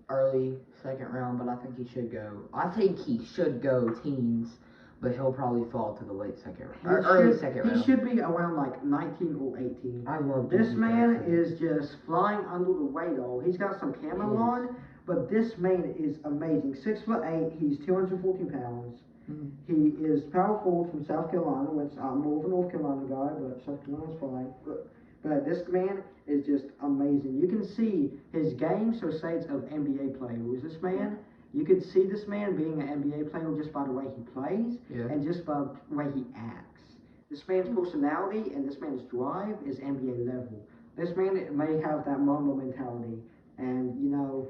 early second round, but I think he should go. I think he should go teens, but he'll probably fall to the late second round. Early second round. He should be around like 19 or 18. I love this Jimmy man Jackson. is just flying under the radar. He's got some camo on, but this man is amazing. 6'8", he's 214 pounds. Mm. He is power forward from South Carolina, which I'm more of a North Carolina guy, but South Carolina's fine. But this man is just amazing. You can see his game so shades of NBA players. This man, you can see this man being an NBA player just by the way he plays and just by the way he acts. This man's personality and this man's drive is NBA level. This man may have that Mamba mentality, and you know,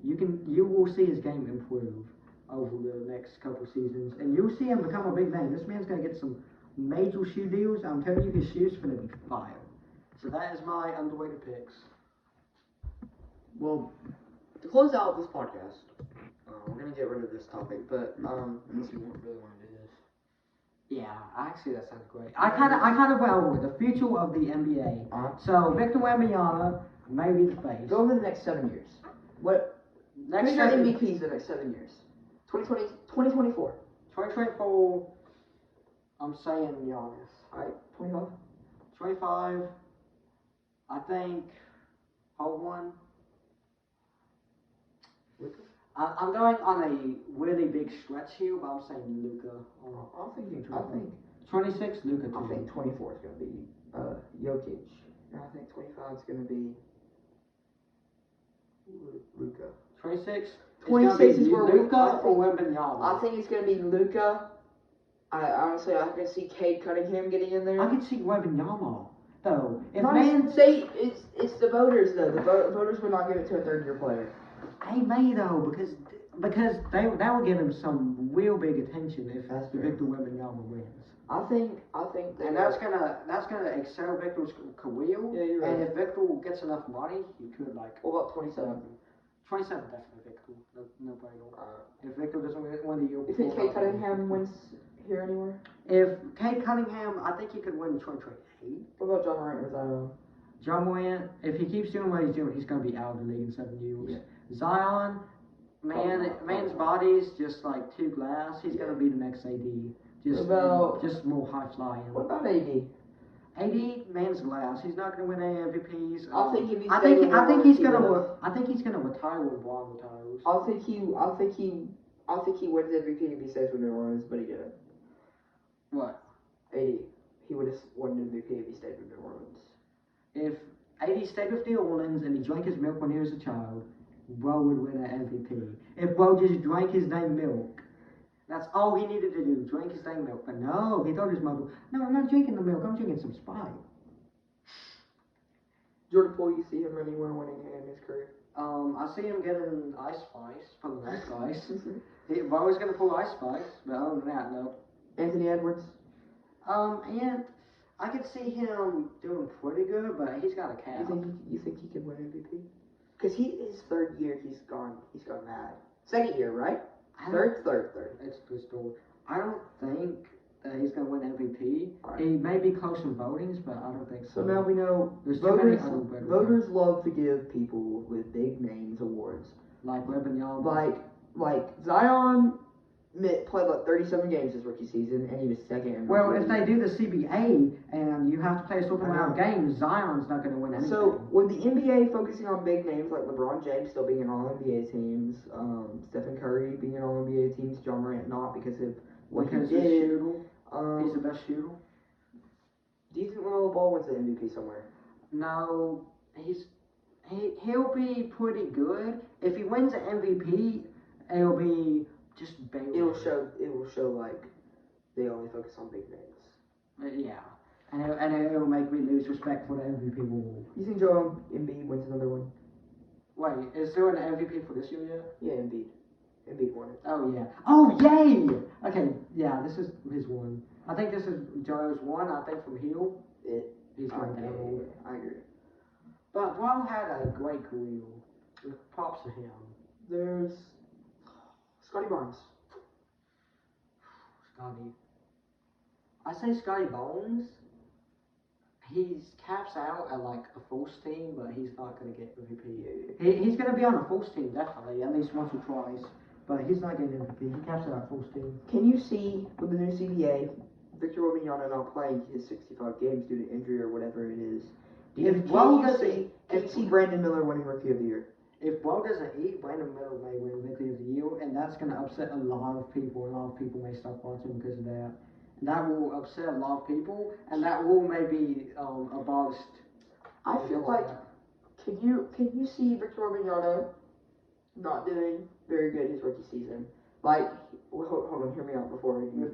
you will see his game improve over the next couple seasons, and you'll see him become a big name. This man's gonna get some major shoe deals. I'm telling you, his shoes are gonna be fire. So that is my underrated picks. Well, to close out this podcast, we're gonna get rid of this topic, but unless you really want to do this. Yeah, actually that sounds great. I kind of went over the future of the NBA. So Victor Wembanyama may be the face. Go over the next 7 years. Who's your MVPs the next 7 years? 2020, 2024. 2024. I'm saying Giannis. Alright, 25. 25. I think. Hold one. Luka? I'm going on a really big stretch here, but I'm saying Luka. I think 26, Luka. I think 24 is going to be Jokic. And I think 25 is going to be Luka. 26? 26 is where Luka or Wembanyama? I think it's going to be Luka. I honestly, I can see Cade Cunningham getting in there. I can see Wembanyama, though. If It's the voters, though. The voters would not give it to a third-year player. He may, though, because that will give him some real big attention if That's Victor Wembanyama wins. I think And that's gonna excel Victor's career. Yeah, you're right. And if Victor gets enough money, he could like. What about 27? 27 definitely Victor. No brainer. If Victor doesn't win the year. You think Kate Cunningham wins here anywhere? If Kate Cunningham, I think he could win 2028. What about John Morant or Zion? John Morant, if he keeps doing what he's doing, he's gonna be out of the league in 7 years. Yeah. Zion, man's body's just like too glass. He's gonna be the next AD. Just more high flying. What about AD? AD, man's glass. He's not gonna win any MVPs. I think if he I think he's gonna retire when Braun retires. I think he wins MVP if he stays with New Orleans, but he didn't. What? AD. He would have won MVP if he stayed with New Orleans. If AD stayed with New Orleans and he drank his milk when he was a child, Bro would win an MVP. If Bro just drank his damn milk, that's all he needed to do, drink his damn milk. But no, he told his mother, no, I'm not drinking the milk, I'm drinking some Sprite. Jordan Poole, you see him really winning in his career? I see him getting Ice Spice, pulling Ice Spice. Bro's gonna pull Ice Spice, but other than that, no. Anthony Edwards? And I could see him doing pretty good, but he's got a cap. You think he could win MVP? Because his third year, he's gone mad. Second year, right? Third. It's the story. I don't think that he's going to win MVP. Right. He may be close in votings, but I don't think so. So now we know voters love to give people with big names awards. Like Wembanyama. Like Zion played like 37 games his rookie season, and he was second in Well, if they do the CBA and you have to play a certain amount of games, Zion's not going to win anything. So, with the NBA focusing on big names like LeBron James still being in All-NBA teams, Stephen Curry being in All-NBA teams, John Morant not because of what he did. He's the best shooter. Do you think LaMelo Ball wins the MVP somewhere? No, he'll be pretty good. If he wins the MVP, it'll be just barely. It will show like they only focus on big names. Yeah, and it'll make me lose respect for the MVP award. You think Joel Embiid wins another one? Wait, is there an MVP for this year yet? Yeah, Embiid. Embiid won it. Oh yeah. Oh yay! Okay, yeah, this is his one. I think this is Joe's one. I think from Hill, he's going down. I agree. But Bro had a great career. Props to him. There's Scotty Barnes. Scotty. I say Scotty Barnes. He's caps out at like a first team, but he's not going to get MVP. He's going to be on a first team, definitely, at least once or twice. But he's not getting MVP. He caps out at first team. Can you see, with the new CBA, Victor Wembanyama not playing his 65 games due to injury or whatever it is? Can you see Brandon Miller winning Rookie of the Year? If Bro doesn't eat, Brandon Miller may win Rookie of the Year, and that's going to upset a lot of people. A lot of people may stop watching because of that. And that will upset a lot of people, and that will maybe abolished. I feel like, can you see Victor Wembanyama not doing very good his rookie season? Like, hold on, hear me out before you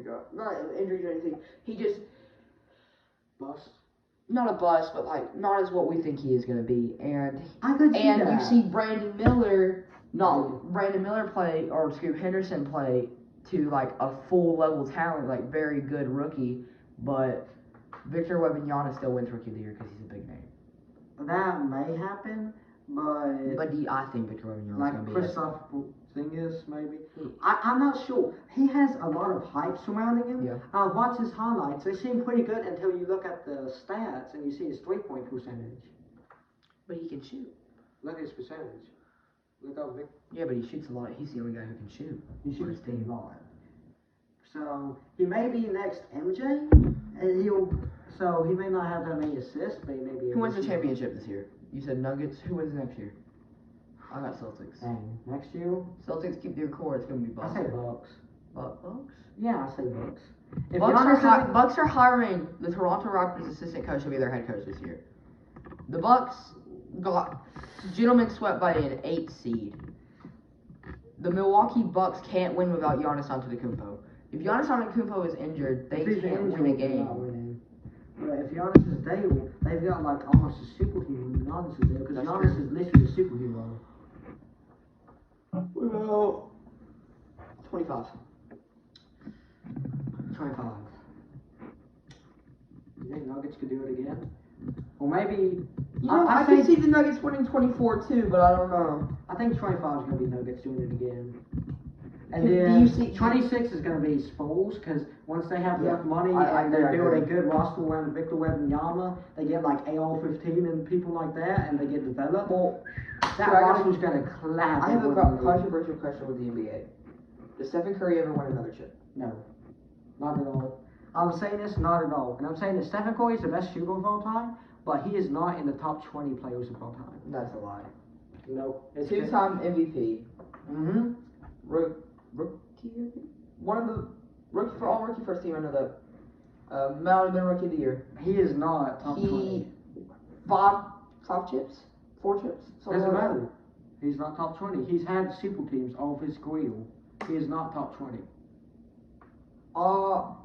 go. Not injuries or anything. He just Bust. Not a bust, but like not as what we think he is going to be. And I could see that. You see Brandon Miller play, or Scoop Henderson play to like a full level talent, like very good rookie, but Victor Wembanyama still wins Rookie of the Year because he's a big name. That may happen, but I think Victor Wembanyama is like going to be Kristaps Porzingis, maybe. I'm not sure. He has a lot of hype surrounding him. Yeah. I watch his highlights. They seem pretty good until you look at the stats and you see his 3-point percentage. But he can shoot. Look at his percentage. Look how big. Yeah, but he shoots a lot. He's the only guy who can shoot. He shoots a lot. So he may be next MJ, and he may not have that many assists, but he may be. Who wins the championship this year? You said Nuggets. Who wins next year? I got Celtics. Dang, next year? Celtics keep their core. It's gonna be Bucks. I say Bucks. Bucks? Yeah, I say Bucks. If Bucks are hiring the Toronto Raptors assistant coach to be their head coach this year. The Bucks got gentlemen swept by an 8 seed. The Milwaukee Bucks can't win without Giannis Antetokounmpo. If Giannis Antetokounmpo is injured, they can't win a game. But if Giannis is there, they've got like almost a superhero. Giannis is there because Giannis is literally a superhero. Well, 25. 25. You think Nuggets could do it again? Or maybe. You know, I could see the Nuggets winning 24 too, but I don't know. I think 25 is going to be Nuggets doing it again. And Do then you see- 26 is going to be Spurs, because once they have Yeah, enough money I and they build agree. a good roster around Victor Wembanyama, they get like AR-15 and people like that, and they get developed. Well, That I gotta- roster's going to clap. I have a everyone. controversial question with the NBA. Does Stephen Curry ever win another chip? No, not at all. I'm saying this, not at all. And I'm saying that Stephen Curry is the best shooter of all time, but he is not in the top 20 players of all time. That's a lie. No. Two-time MVP. Mm-hmm. Rookie. One of the rookie first team. I know that. Might have been rookie of the year. He is not top 20. Five chips, 4 chips. something Doesn't like that. matter. He's not top 20. He's had super teams all of his career. He is not top 20.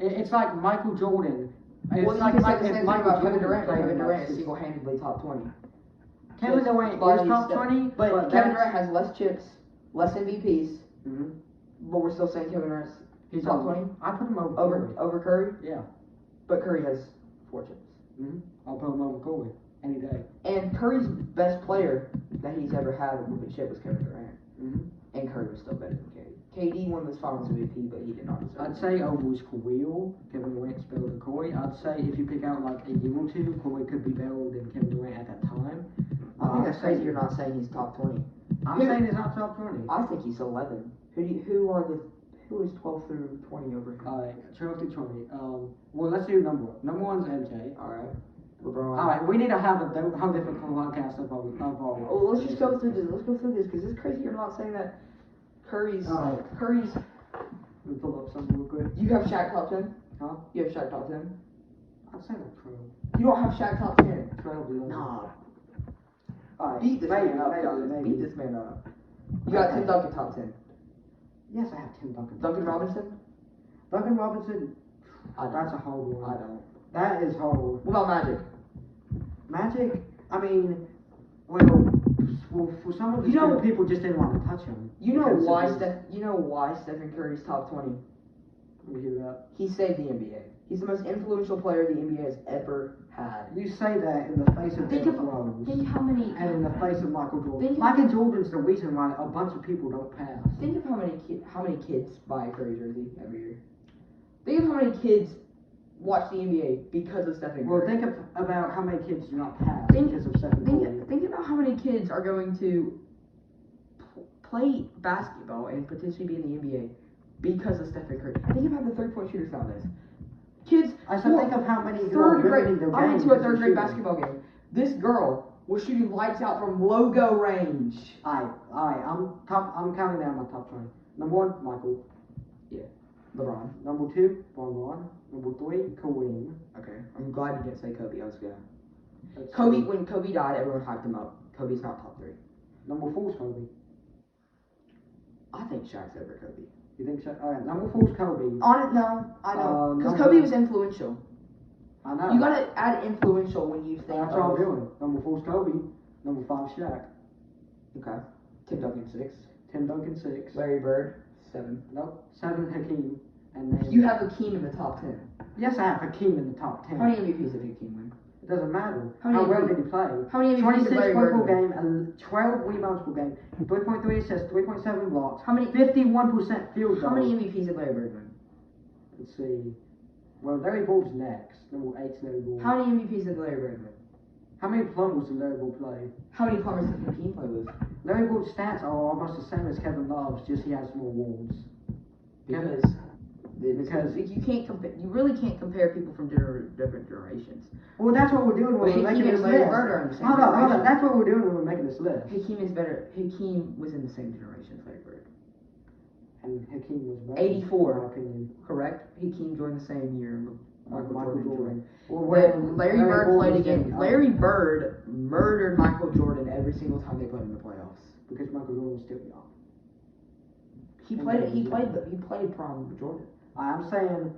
It's like Michael Jordan. It's Well, like you can say if the same thing Michael about Kevin Jordan Durant. played Kevin in Durant like is single-handedly top 20. Kevin Durant is top 20, but Kevin Durant has less chips, less MVPs. Mm-hmm. But we're still saying Kevin Durant's He's top 20 I put him over Curry. Yeah. But Curry has 4 chips. Mm-hmm. I'll put him over Curry any day. And Curry's best player that he's ever had with a chip was Kevin Durant. Mm-hmm. And Curry was still better than KD. KD won this Finals MVP, but he did not deserve I'd it. say over his career, Kevin Durant's better than Curry. I'd say if you pick out like a year or two, Curry could be better than Kevin Durant at that time. I think that's crazy you're not saying he's top 20. I'm saying he's not top 20. I think he's 11. Who is 12 through 20 over him? Alright, 12 to 20. Well, let's do number one. Number one's MJ. Alright. LeBron. Alright, we need to have a whole different podcast of all. Oh, let's just go through this. Let's go through this because it's crazy you're not saying that Curry's. Alright. Curry's. Let me pull up something real quick. You have Shaq top 10? Huh? You have Shaq top 10? I'd say like 12. You don't have Shaq top 10? 12 is Nah. Alright, Beat this man up, guys. maybe. Beat this man up. You got Tim Duncan top 10. Yes, I have Tim Duncan. Duncan Robinson? Duncan Robinson, I don't. that's a hard one. I don't. That is hard. What about Magic? Magic, I mean, well, for some of these people just didn't want to touch him. You know because why of his- Stephen Curry's top 20? Let me hear that. He saved the NBA. He's the most influential player the NBA has ever had. You say that in the face of Think Derrick of- Rose Think how many. and in the face of Michael Jordan. Think of- Michael Jordan's the reason why a bunch of people don't pass. Think of how many kids buy a Curry jersey every year. Think of how many kids watch the NBA because of Stephen Curry. Well, think about how many kids do not pass Think- because of Stephen Curry. Think about how many kids are going to play basketball and potentially be in the NBA because of Stephen Curry. Think about the 3-point shooters nowadays. Kids. I said, think of how many who are Third grade. ruining their I went game to a because of third grade shooting. basketball game. This girl was shooting lights out from logo range. Alright, I'm counting down my top 20. Number 1, Michael. LeBron. Number 2, Bron. Number 3, Kareem. Okay. I'm glad you didn't say Kobe. I was gonna. That's Kobe. 3. When Kobe died, everyone hyped him up. Kobe's not top 3. Number 4 is Kobe. I think Shaq's over Kobe. You think so? Alright, number 4 is Kobe. On it, no, I don't. Because number- Kobe was influential. I know. You gotta add influential when you think. That's what I'm doing. Number 4 is Kobe. Number 5 is Shaq. Okay. Tim Duncan 6. Tim Duncan 6. Larry Bird 7. Nope. 7 Hakeem. And then You have Hakeem in the top 10. Yes, I have Hakeem in the top 10. How many MVPs did Hakeem win? It doesn't matter. How many How well MVP did he play? How many MVPs 26 did Larry points Bird per win? game and 12 rebounds per game. 3.3 assists, 3.7 blocks. How many? 51% field goal. How many MVPs did Larry Bird win? Let's see. Well, Larry Bird's next. Number 8's Larry Bird. How many MVPs did Larry Bird win? How many plumbers did Larry Bird play? How many plumbers did Hakeem play with? Larry Bird's stats are almost the same as Kevin Love's, just he has more awards. Because you can't compare. You really can't compare people from different generations. Well, that's what we're doing when But we're Hakeem making and this Larry list. Bird are in the same Hold on. generation. That's what we're doing when we're making this list. Hakeem is better. Hakeem was in the same generation as Larry Bird. And Hakeem was better. 84. In my opinion. Correct? Hakeem joined the same year. Michael Jordan. Well, When Larry Bird played was again, getting- Larry Bird murdered Michael Jordan every single time they played in the playoffs. Because Michael Jordan was still young. He played prom with Jordan. I'm saying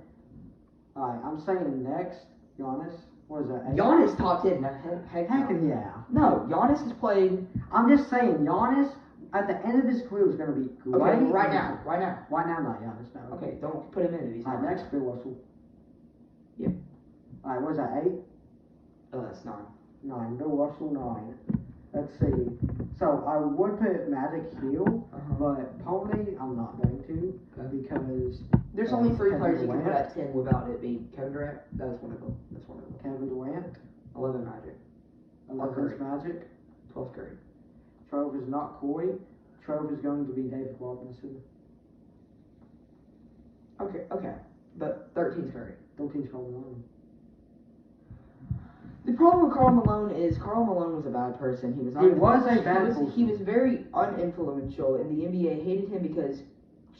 next, Giannis. What is that? Giannis top 10. No, heck Heck no. yeah. No, Giannis has played. I'm just saying, Giannis at the end of his career is going to be great. Okay, right now. Right now, not. Yeah, that's not. Okay, don't put him in if he's not. Next, Bill Russell. Yep. Alright, what is that, 8? That's 9. 9. Bill Russell, 9. Let's see. So, I would put Magic Hill, but probably I'm not going to, because... There's only 3 Kevin players you can put Durant. at 10 without it being Kevin Durant. That's one of them. Kevin Durant. 11 Magic. 11 is Magic. 12 Curry. 12 is not Corey. 12 is going to be David Robinson. Okay. But 13's Curry. 13's Karl Malone. The problem with Karl Malone is Karl Malone was a bad person. He was not. He was a bad person. He was very uninfluential, and the NBA hated him because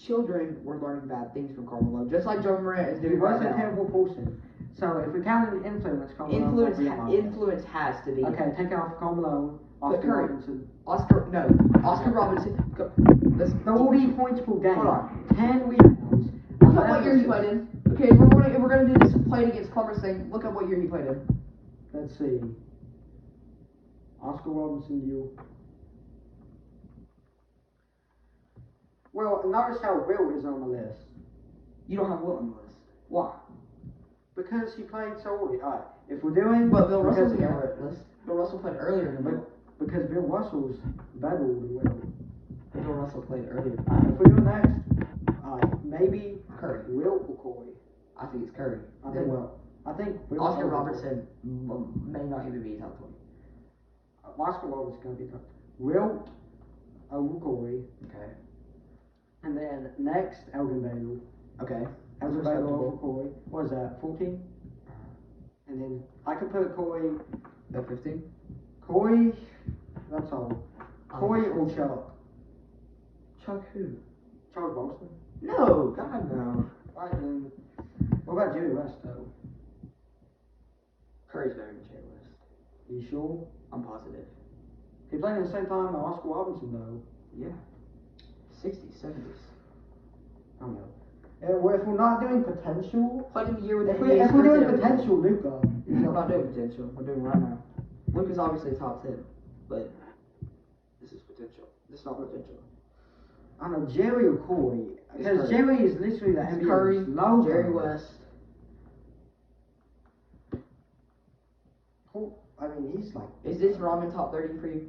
children were learning bad things from Karl Malone, just like Joe Morant is doing He was right a now. terrible person. So if we count influence, Karl Malone. Influence has to be. Okay, take off Karl Malone. Oscar Curry. Robinson. Oscar Robinson. Let's 30 points per game. Hold on. 10 rebounds. Look at what year he played in. Okay, if we're gonna do this played against Columbus thing, look at what year he played in. Let's see. Oscar Robinson, you. Well, notice how Will is on the list. You don't have Wilt on the list. Why? Because he played so early. Alright, if we're doing... But Bill Russell's on the list. Bill Russell played earlier than Wilt. Because Bill Russell's better than Will. Bill Russell played earlier. If we're doing next, maybe Curry. Will or Corey. I think it's Curry. I think Will Oscar Robertson may not even be top 20. Oscar Robertson's going to be top. Will over Corey. Okay. And then next, Elgin Baylor. Okay. Elgin Baylor over Corey. What is that, 14? And then I could put Corey... At 15? Corey, that's all. Corey or Chuck? Chuck who? Charles Boston. No, God no. Right, then. What about Jerry West, though? Curry's better than Jerry West. You sure? I'm positive. He played at the same time as Oscar Robinson, though. Yeah. 60s, 70s. I don't know. If we're not doing potential... Played in the year with If we're doing potential, Luka. We're not doing potential. We're doing right now. Luka's obviously top 10, but this is potential. This is not potential. I don't know, Jerry or Corey. Because Curry. Jerry is literally the NBA. Curry, low Jerry West. I mean, he's like... Is this Rodman top 30 for you?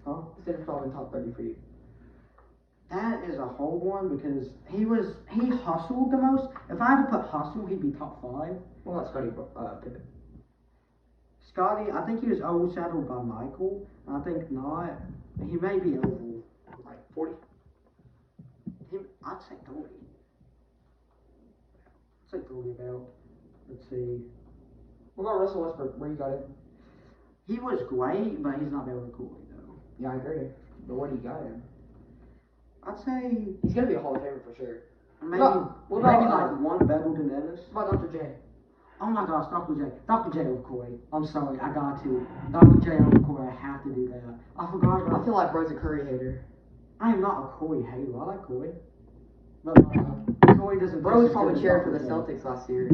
Huh? Is this Rodman top 30 for you? That is a hard one because he hustled the most. If I had to put hustle, he'd be top 5. Well, that's Scottie Pippen. Scotty, I think he was overshadowed by Michael. I think not. He may be over Like 40? I'd say 30. I'd say 30 about. Let's see. What about Russell Westbrook? Where you got him? He was great, but he's not better than Corey though. Yeah, I agree. But what do you got him? I'd say He's gonna be a Hall of Famer for sure. maybe What about, like one better than Ennis. What about Dr. J? Oh my gosh, Dr. J. Dr. J over Corey. I'm sorry, I got to. Dr. J over Corey, I have to do that. I forgot I about. feel like bro's a Curry hater. I am not a Corey hater. I like Corey. But Corey doesn't. Bro was probably cheering for the Celtics last year.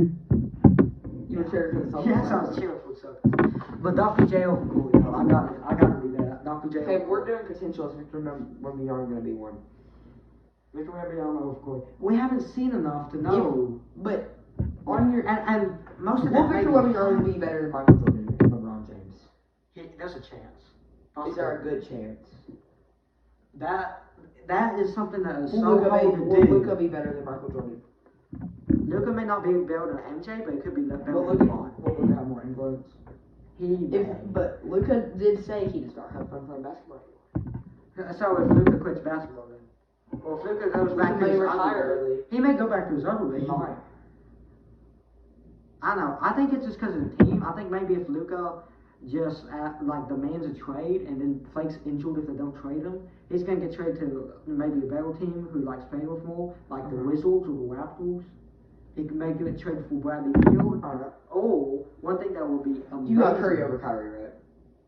You were cheering for the Celtics. Yes, I was cheering for the Celtics. But Dr. J over Corey, though. I gotta do that. Dr. J. Okay, we're doing potentials. Victor Wembanyama gonna be one. Victor Wembanyama over Corey. We haven't seen enough to know. But on your and most of will that. Victor Wembanyama be better than Michael Jordan and LeBron James? There's a chance. Is there a good chance? That is something that is so Will hard to Luka do. be better than Michael Jordan? Luka may not be better than MJ, but it could be better Will than LeBron. Luka have more influence? But Luka did say he does not have fun playing basketball. So if Luka quits basketball, then, or if Luka goes back to his other league, he may go back to his other league. He might. I know. I think it's just because of the team. I think maybe if Luka just like demands a trade and then Flake's injured if they don't trade him, he's gonna get traded to maybe a better team who likes playing with more, like the Wizards or the Raptors. He can make it traded for Bradley Beal. Or one thing that would be amazing. You got Curry over Kyrie, right?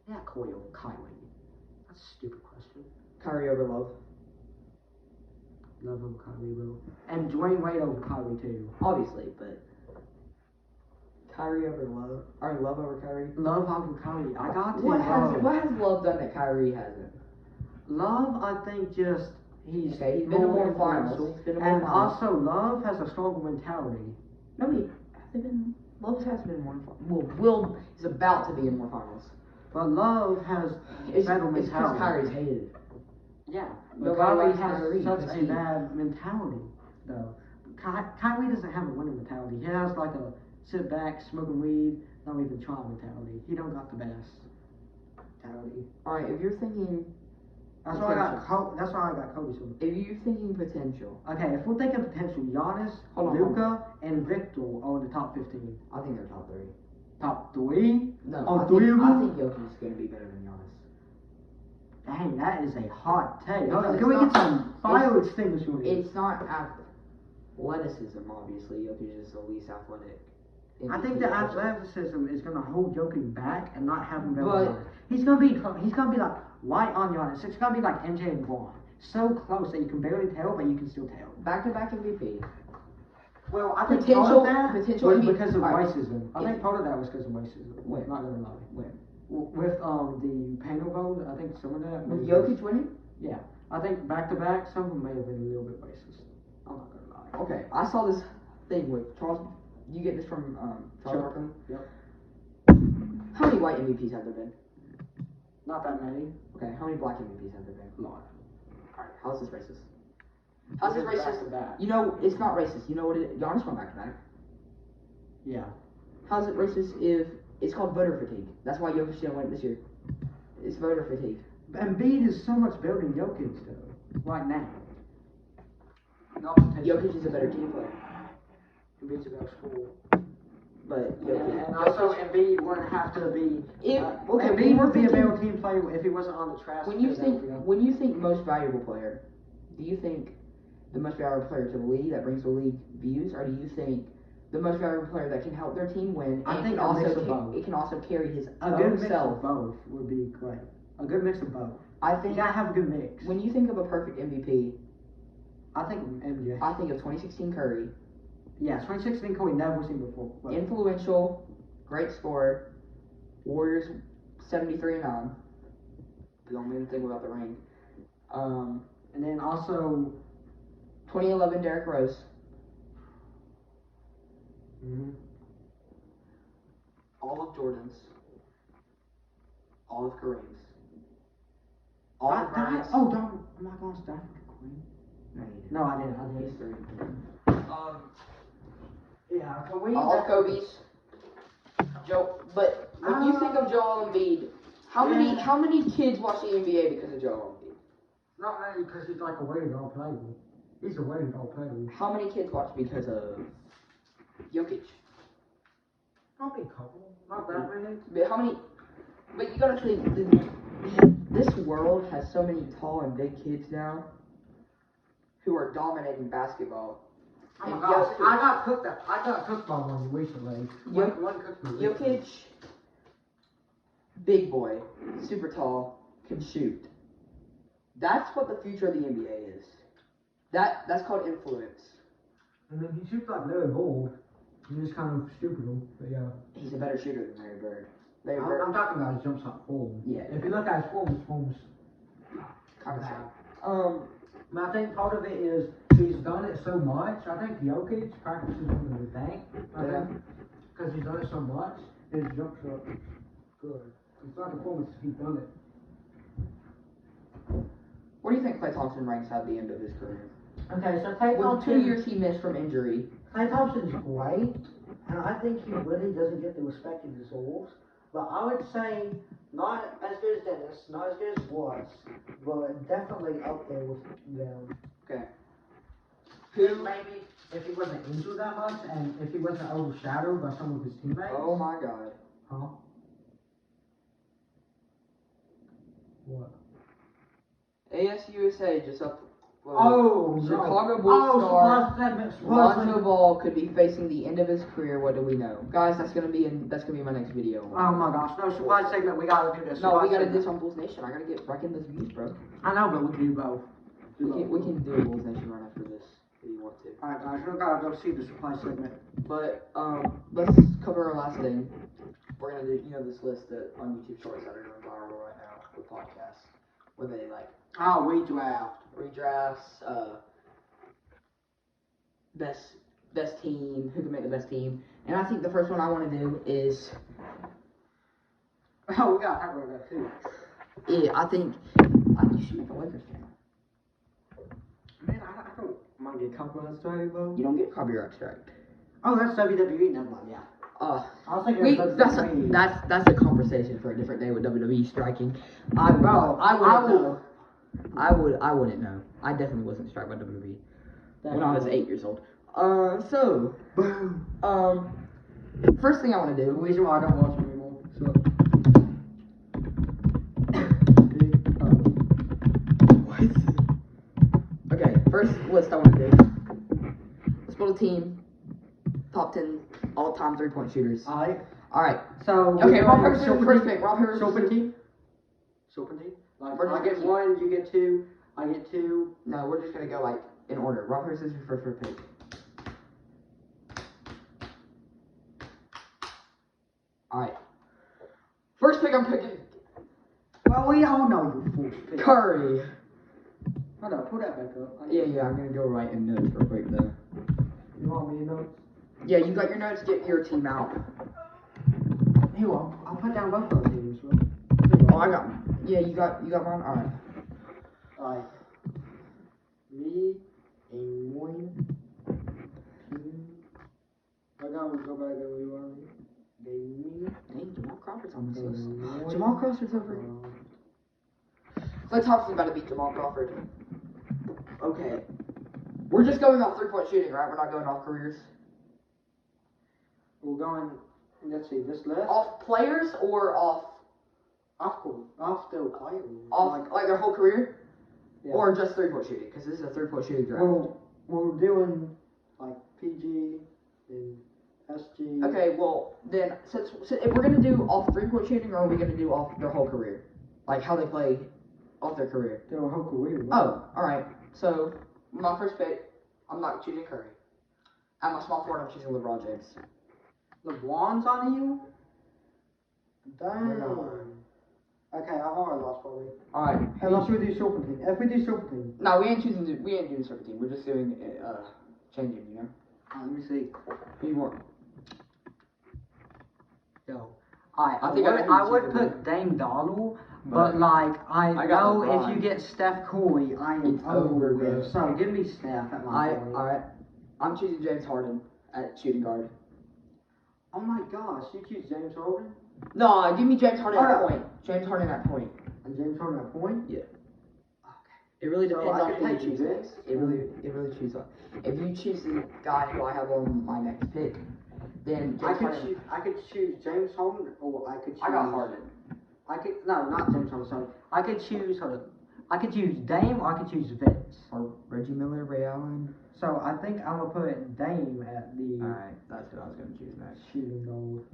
Yeah, Curry over Kyrie. That's a stupid question. Kyrie over Love. Love over Kyrie, bro. And Dwayne Wade over Kyrie too. Obviously, but Kyrie over Love. Or Love over Kyrie. Love over Kyrie. I got to. What has Love done that Kyrie hasn't? Love, I think just he's Okay, he's been to more finals. influential, He's been to more and finals. also Love has a stronger mentality. No, Love has been in more finals. Will is about to be in more finals. But Love has better mentality. It's because Kyrie's hated. Yeah, but Nobody Kyrie likes has Kyrie such because a bad mentality, though. Kyrie doesn't have a winning mentality. He has like a sit back, smoking weed, don't even try mentality. He don't got the best mentality. Alright, if you're thinking That's why I got Kobe. So. If you're thinking potential. Okay, if we're thinking potential, Giannis, Luka, and Victor are in the top 15. I think they're top 3. Top 3? No, oh, I think Jokic is going to be better than Giannis. Dang, that is a hot take. Because Can we get some fire extinguisher? It's not athleticism, obviously. Jokic is the least athletic. I think the athleticism is going to hold Jokic back and not have him better. He's going to be like right on Giannis. It's going to be like MJ and LeBron. So close that you can barely tell, but you can still tell. Back-to-back MVP. Well, I think part of that was because of racism. I think part of that was because of racism. Not going to lie. When? With the panel vote, I think some of that. With Jokic winning? Yeah. I think back-to-back, some of them may have been a little bit racist. I'm not going to lie. Okay, I saw this thing with Charles. You get this from Charles Barkley? Yep. How many white MVPs have there been? Not that many. Okay, how many black MVPs have there been? A lot. Alright, how's this racist? How's this racist? Back-to-back. You know, it's not racist. You know what it is? Giannis went back-to-back. Yeah. How's it racist if it's called voter fatigue? That's why Jokic didn't win this year. It's voter fatigue. Embiid is so much better than Jokic, though, right now. Jokic is a better team player. Embiid's a better scorer. But Jokic. And also, Embiid wouldn't have to be. Okay, Embiid would be a better team player if he wasn't on the trash. When you think most valuable player, do you think the most valuable player to the league that brings the league views, or do you think the most valuable player that can help their team win? I think it can also carry his a own good mix self. of both would be great. A good mix of both. I think you gotta have a good mix. When you think of a perfect MVP, I think MJ. I think of 2016 Curry. Yeah, 2016 Curry never seen before. But influential, great scorer. Warriors 73-9. Don't even think about the ring. And then also 2011 Derrick Rose. Mm-hmm. All of Jordan's. All of Kareem's. All of Bryant's. Oh my gosh, did I forget Queen? No, you didn't. No, I didn't. He's 3. Yeah, Kareem. All of Kobe's. But when you think of Joel Embiid, how many kids watch the NBA because of Joel Embiid? Not many, because he's like a way to player. He's a way to player. How many kids watch because of Jokic? Probably a couple. Not that many. But how many? But you gotta think, this world has so many tall and big kids now who are dominating basketball. Oh my gosh, I got cooked by one recently. One cooked me recently. Jokic, big boy, super tall, can shoot. That's what the future of the NBA is. That's called influence. And then he shoots like Larry Bird. He's just kind of stupid, but yeah. He's a better shooter than Larry Bird. I'm talking about his jump shot form. Yeah. If you look at his form's kind of bad. I think part of it is he's done it so much. I think Jokic practices more than we think. Because he's done it so much, his jump shot is good. It's not the form, he's done it. Where do you think Klay Thompson ranks at the end of his career? Okay, so Klay Thompson. With 2 years he missed from injury. Klay Thompson's great, and I think he really doesn't get the respect he deserves. But I would say not as good as Dennis, not as good as Watts, but definitely up there with them. Okay. Who maybe if he wasn't injured that much, and if he wasn't overshadowed by some of his teammates. Oh my God. Huh? What? ASUSA just up. Chicago Bulls star Lonzo Ball could be facing the end of his career. What do we know, guys? That's gonna be my next video. Oh my gosh! No surprise segment. We gotta do this. No, we gotta do this on Bulls Nation. I gotta get back in those views, bro. I know, but we can do both. We can do Bulls Nation right after this if you want to. Alright, guys, we gotta go see the surprise segment. But let's cover our last thing. We're gonna do this list that on YouTube Shorts that are going viral right now with podcasts, where they like Oh, redraft. Redrafts, best team, who can make the best team. And I think the first one I want to do is, Oh, we gotta talk about that too. yeah, I think, you should make a Lakers fan. Man, I don't mind getting copyright strike, bro. You don't get copyright strike. Oh, that's WWE, never mind, yeah. I was thinking That's a conversation for a different day with WWE striking. I wouldn't know. I definitely wasn't struck by WWE when I was 8 years old. So, first thing I want to do. The reason why I don't watch them anymore. So. What? Okay, first list I want to do. Let's build a team. Top 10 all-time three-point shooters. Alright. So. Okay, rock paper scissors. First pick. Rock paper scissors. Serpentine. Like I get one, you get two. I get two. No, we're just gonna go like in order. Rock paper scissors for first pick. Alright. First pick I'm picking. Well, we all know you fools. Curry. Hold on, pull that back up. Yeah, I'm gonna go right in notes real quick though. You want me to notes? Yeah, you got your notes. Get your team out. Here, I'll put down both of teams. Right? Oh, I got. Yeah, you got mine. All right. Alright. Me and one. I gotta go back and rewind. Me. Dang, Jamal Crawford's on this list. Jamal Crawford's over. Clay Thompson's about to beat Jamal Crawford. Okay. We're just going off three-point shooting, right? We're not going off careers. We're going. Let's see this list. Off players or off? Off the player. Off like their whole career. Yeah. Or just three-point shooting, because this is a three-point shooting draft. Well, we're doing like PG and SG. Okay, well then, since if we're gonna do off three-point shooting, or are we gonna do off their whole career, like how they play off their career? Their whole career. Right? Oh, all right. So my first pick, I'm not choosing Curry. At my small forward, I'm choosing LeBron James. LeBron's on you? Damn. No. Okay, I've already lost probably. Alright. Unless we do Serpentine. If we do Serpentine. No, we ain't doing Serpentine. We're just doing changing, you know? Let me see. Who you want? Yo. I would put Dame Donald, but like I know if you get Steph Curry, I am over with. So give me Steph at my point. Alright. I'm choosing James Harden at shooting guard. Oh my gosh, you choose James Harden? No, give me James Harden at point. James Harden at point. And James Harden at point? Yeah. Okay. It really depends on who you choose. This. It really chooses on. If you choose the guy who I have on my next pick, then I could choose James Harden, or I could choose. I got Harden. Not James Harden. Sorry, I could choose. I could choose Dame, or I could choose Vince, or Reggie Miller, Ray Allen. So I think I'm gonna put Dame at the. Alright, that's what I was gonna choose next. Shooting guard.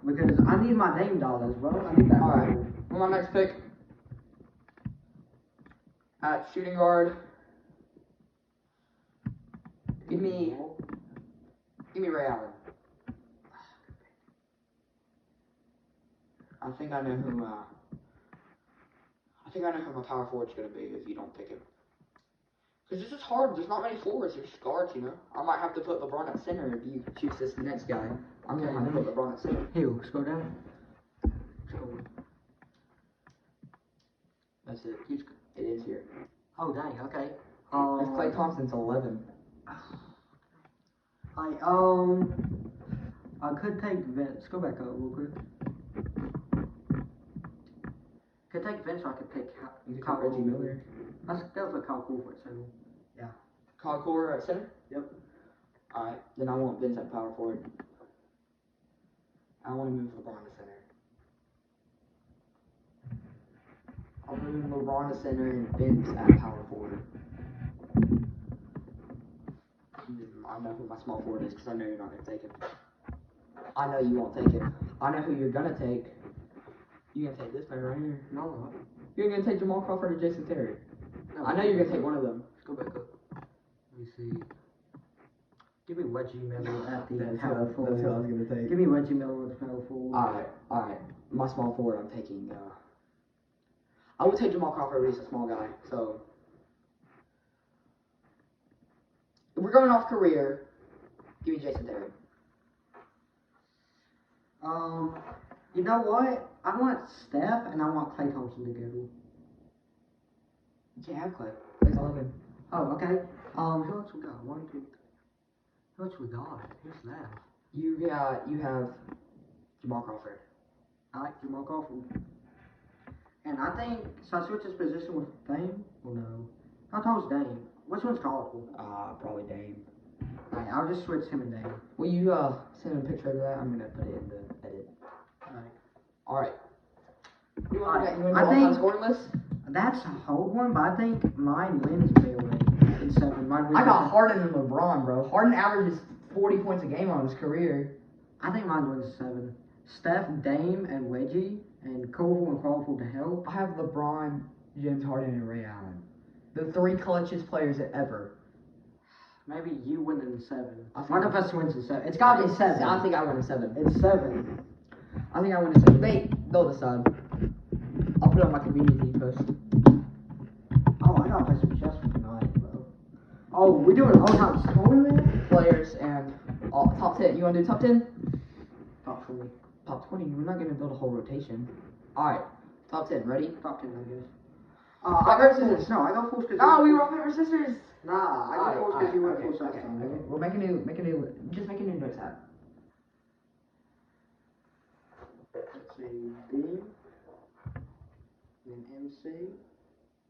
Because I need my Dame dollars, bro. I need that. Alright, my next pick. At shooting guard. Give me Ray Allen. I think I know who my power forward's gonna be if you don't pick him. Because this is hard. There's not many forwards. There's just guards, you know. I might have to put LeBron at center if you choose this next guy. I'm gonna have to put LeBron at center. Here, scroll down. That's it. It is here. Oh dang. Okay. That's Klay Thompson's 11. I could take Vince. Go back up real quick. Could take Vince, or I could take Kyle Reggie Miller. Let's go for Kyle Korver at center. Yeah. Kyle Korver at center? Yep. Alright, then I want Vince at power forward. I want to move LeBron to center. I'll move LeBron to center and Vince at power forward. I know who my small forward is because I know you're not going to take him. I know you won't take him. I know who you're going to take. You're going to take this man right here. No, I'm not. You're going to take Jamal Crawford or Jason Terry. No, I know you're going to take one of them. Let's go back up. Let me see. Give me Reggie Miller at the That's power forward. what I was going to take. Give me Reggie Miller at the power forward. Alright. My small forward, I'm taking, I would take Jamal Crawford, but he's a small guy. So if we're going off career, give me Jason Tatum. You know what? I want Steph and I want Klay Thompson together. You can't have Clay. Clay's 11. Oh, okay. Who else we got? 1, 2, 3. Who else we got? Who's left? You have Jamal Crawford. I like Jamal Crawford. And I think, so I switch his position with Dame? Or no? I thought it was Dame. Which one's taller? Probably Dame. Alright, I'll just switch him and Dame. Will you send a picture of that? I'm gonna put it in the edit. Alright. You want to do all-time scoring list? That's a hard one, but I think mine wins Bailey in 7. Mine wins I got Harden and LeBron, bro. Harden averages 40 points a game on his career. I think mine wins 7. Steph, Dame, and Wedgie, and Koval and Crawford to help. I have LeBron, James Harden, and Ray Allen. The 3 clutchest players ever. Maybe you win in 7. I think One of us wins in 7. It's gotta be 7. I think I win in 7. It's 7. I think I win in 7. They'll decide. I'll put it on my community post. Oh, I gotta play some chess for tonight, bro. Oh, we're doing all-time scoring, man? Players and top 10. You want to do top 10? Top 20. Top 20. We're not going to build a whole rotation. Alright. Top 10. Ready? Top 10, I guess. Rock, paper, scissors. No, I go first because No, we rock, paper, scissors. Nah, I go first because you went first last time. Okay. We'll make a new, just make a new notes app. Let's see, D, then MC,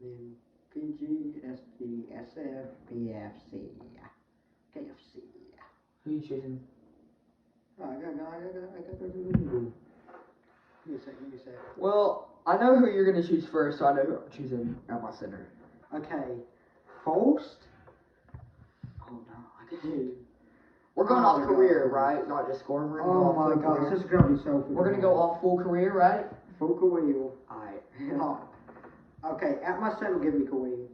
then PG, SD, SF, PFC, KFC. Who are you choosing? Oh, I got. Give me a sec. Well, I know who you're going to choose first, so I know who I'm choosing at my center. Okay, first. Oh no, I can't. We're going off career, right? Not just scoring. We're Oh my full god, career. this is gonna be so. We're gonna go off full career, right? Full career. Alright. Okay, at my center, give me Kareem.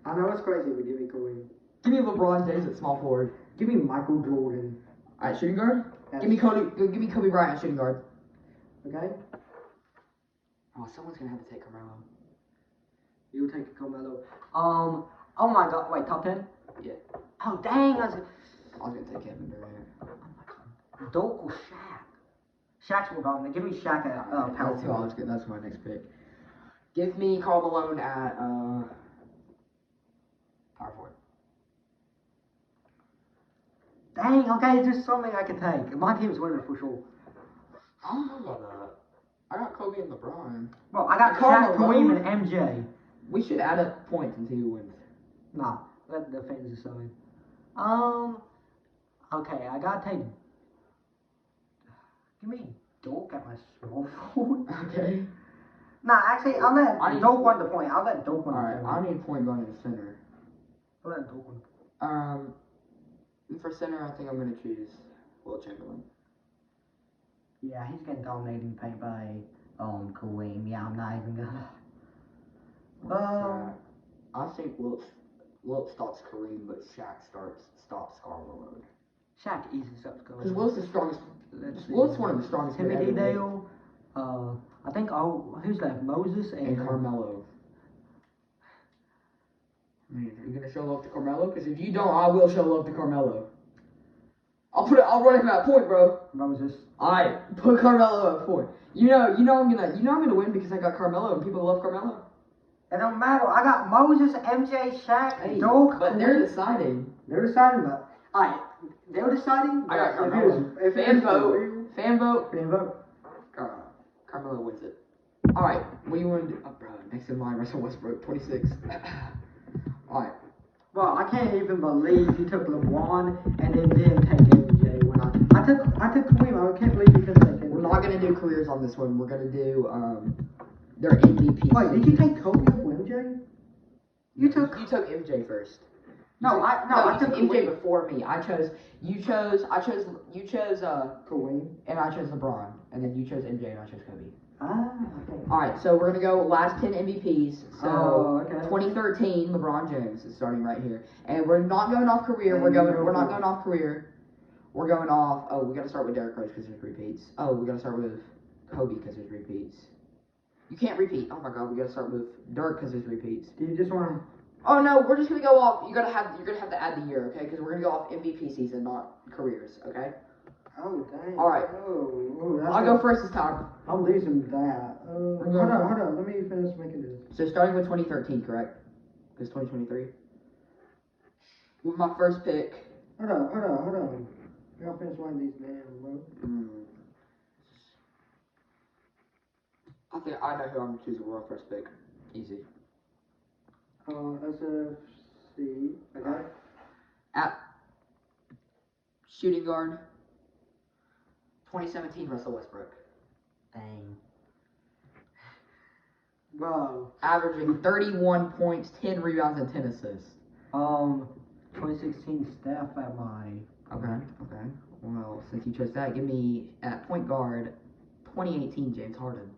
I know it's crazy, but give me Kareem. Give me LeBron James at small forward. Give me Michael Jordan. Alright, shooting guard. That's Give me Kobe Bryant at shooting guard. Okay. Oh, someone's gonna have to take Carmelo. You take Carmelo. Oh my god. Wait, top 10? Yeah. Oh dang! I was gonna take Kevin Durant. Doak or Shaq? Shaq's more dominant. Give me Shaq at power That's who I was good. That's my next pick. Give me Karl Malone at power forward. Dang, okay, there's so many I can take. My team's winning for sure. I don't know about that. I got Kobe and LeBron. Well, I got Karl Shaq, Malone? Kareem, and MJ. We should add up points and see who wins. Nah, let the fans decide. Okay, I gotta take. Give me Doak at my small forward. Okay. Nah, actually, I'll let Doak win the point. I'll let Doak win the point. Alright, I need point guard in the center. I'll let Doak win. For center, I think I'm gonna choose Will Chamberlain. Yeah, he's getting dominating paint by Kareem. Yeah, I'm not even gonna. I think Wilt stops Kareem, but Shaq stops Karl Malone. Shaq easily stops Kareem. Because Wilt's the strongest. Wilt's one of the strongest. Timothy Dale. I think who's left? Moses and Carmelo. Are you gonna show love to Carmelo? Because if you don't, I will show love to Carmelo. I'll run him at point, bro. Moses. Alright, put Carmelo at point. You know I'm gonna win because I got Carmelo and people love Carmelo. It don't matter. I got Moses, MJ, Shaq, Doak. But they're deciding. They're deciding about. Alright, they're deciding. I got Carmelo. Fan vote. Carmelo wins it. Alright, what do you want to do? Oh, bro, next in line, Russell Westbrook, 26. Alright. Well, I can't even believe he took LeBron and then didn't take MJ when I took Kareem. I can't believe he couldn't take MJ. We're not gonna do careers on this one. We're gonna do their MVP. Wait, did you take Kobe over MJ? You took MJ first. I took took MJ before me. You chose Kareem, and I chose LeBron, and then you chose MJ and I chose Kobe. Okay. Alright, so we're gonna go last 10 MVPs. So okay. 2013, LeBron James is starting right here. And we're not going off career, we're not going off career. We're going off we gotta start with Derrick Rose because there's repeats. We gotta start with Kobe because there's repeats. You can't repeat. Oh my god, we gotta start with Dirk because there's repeats. Do you just want Oh no, we're just gonna go off. You're gonna have to add the year, okay? Because we're gonna go off MVP season, not careers, okay? Oh, dang. All right. Oh, I'll go first this time. I'm losing that. Hold on. Let me finish making this. So starting with 2013, correct? Because 2023. With my first pick. Hold on. I gotta finish one of these damn, bro. I think I know who I'm choosing for my first pick. Easy. SFC. Okay. At shooting guard, 2017 Russell Westbrook. Dang. Bro. Averaging 31 points, 10 rebounds, and 10 assists. 2016 Steph at my. Okay. Well, since you chose that, give me at point guard, 2018 James Harden.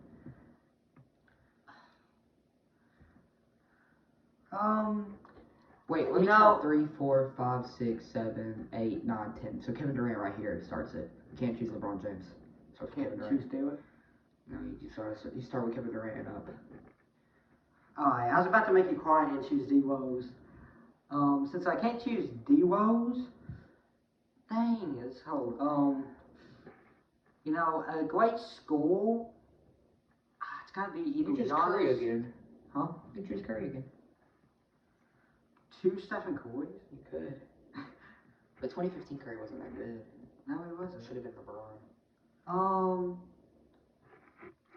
Wait, let me count 3, 4, 5, 6, 7, 8, 9, 10. So Kevin Durant right here starts it. You can't choose LeBron James. So Kevin Durant. Choose Taylor? No, you start with Kevin Durant and up. Alright, I was about to make it quiet and choose D-Woes. Since I can't choose D-Woes, dang, it's hard. A great school, it's gotta be either You choose Giannis. Curry again. Huh? You choose Curry again. 2 Stephen Currys? You could. But 2015 Curry wasn't that good. No, it wasn't. Should have been LeBron.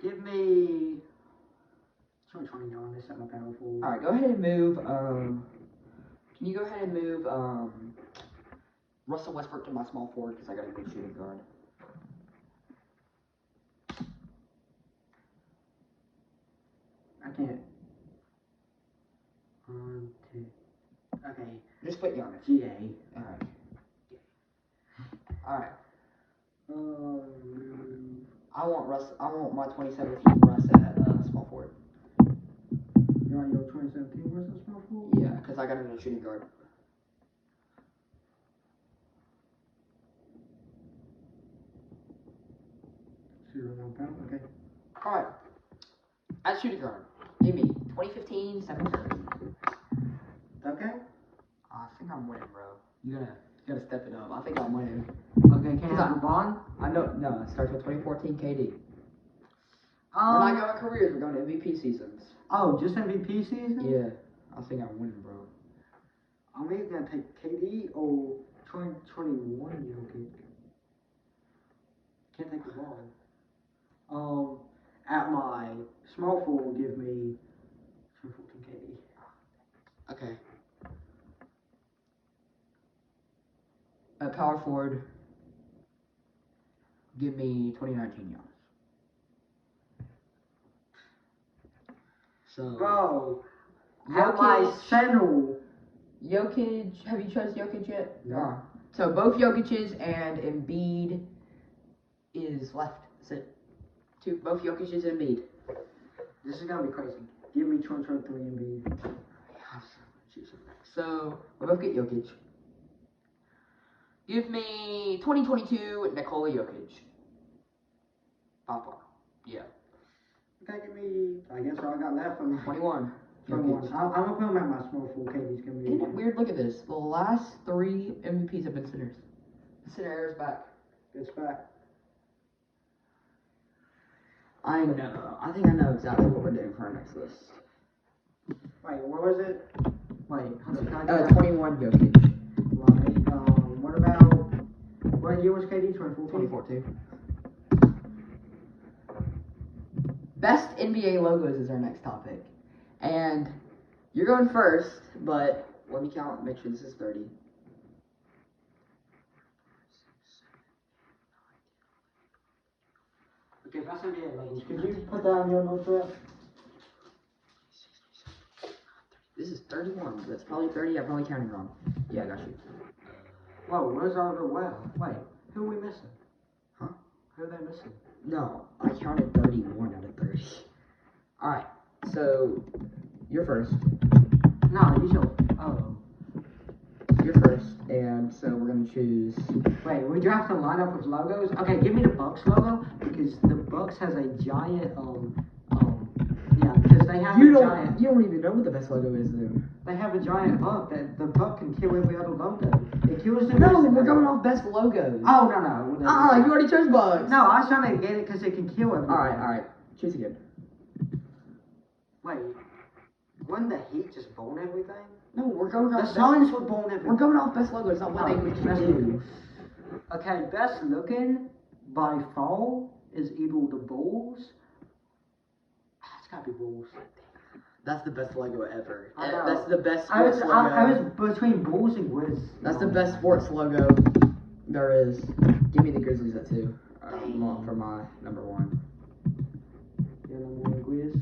Give me 2020 Giannis at my power forward. Alright, go ahead and move, can you go ahead and move, Russell Westbrook to my small forward, because I got a good shooting guard. I can't. 1, 2. Okay. Just put Giannis. GA. Alright. I want my 2017 Russ at small forward. You want your 2017 Russ at small forward? Yeah, because I got him in a shooting guard. Okay. Alright. At shooting guard, give me 2015 Stephen Curry. Okay. I think I'm winning, bro. You gotta step it up. I think I'm winning. Okay, can I have LeBron? No, it starts with 2014 KD. We're not going careers, we're going MVP seasons. Oh, just MVP season? Yeah. I think I'm winning, bro. I'm either gonna take KD or 2021 Jokic. Can't take LeBron. At my small forward, give me 2014 KD. Okay. At power forward, give me 2019 Giannis. So, bro, at my center. Jokic, have you chosen Jokic yet? No. So both Jokic's and Embiid is left. That's it. Both Jokic's and Embiid. This is gonna be crazy. Give me 2023 Embiid. So we'll both get Jokic. Give me 2022 Nikola Jokic. Papa. Yeah. Okay, give me. I guess all I got left for me. 21. I'm gonna put him at my small forward. KD's gonna be. Isn't it weird? Look at this. The last 3 MVPs have been centers. The center era's back. It's back. I know. I think I know exactly what we're doing for our next list. Wait, what was it? Wait, can I get 21 Jokic. Right. What about what year was KD? 2014. Best NBA logos is our next topic. And you're going first, but let me count, make sure this is 30. Okay, best NBA logos. Could you put that on your notes for that? This is 31. That's probably 30. I'm probably counting wrong. Yeah, I got you. Whoa, where's our other well? Wait, who are we missing? Huh? Who are they missing? No, I counted 31 out of 30. Alright, so you're first. No, you should. Oh. You're first, and so we're gonna choose. Wait, we draft a lineup with logos? Okay, give me the Bucks logo because the Bucks has a giant Yeah, because they have You a don't. giant. You don't even know what the best logo is, then. They have a giant buck. That the buck can kill every other logo. It kills them. No, we're going off best logos. Oh no. You already chose bugs. No, I was trying to get it because it can kill everyone. All right. Choose again. Wait, wouldn't the heat just burn everything? No, we're going off. The suns would burn everything. We're going off best logos, not what they would best do. looking. Okay, best looking by far is either the Bulls. It's gotta be Bulls. That's the best logo ever. I know. That's the best I sports logo. I was between Bulls and Grizz. That's the best sports logo there is. Give me the Grizzlies at 2 for my number 1. Your number 1 Grizz.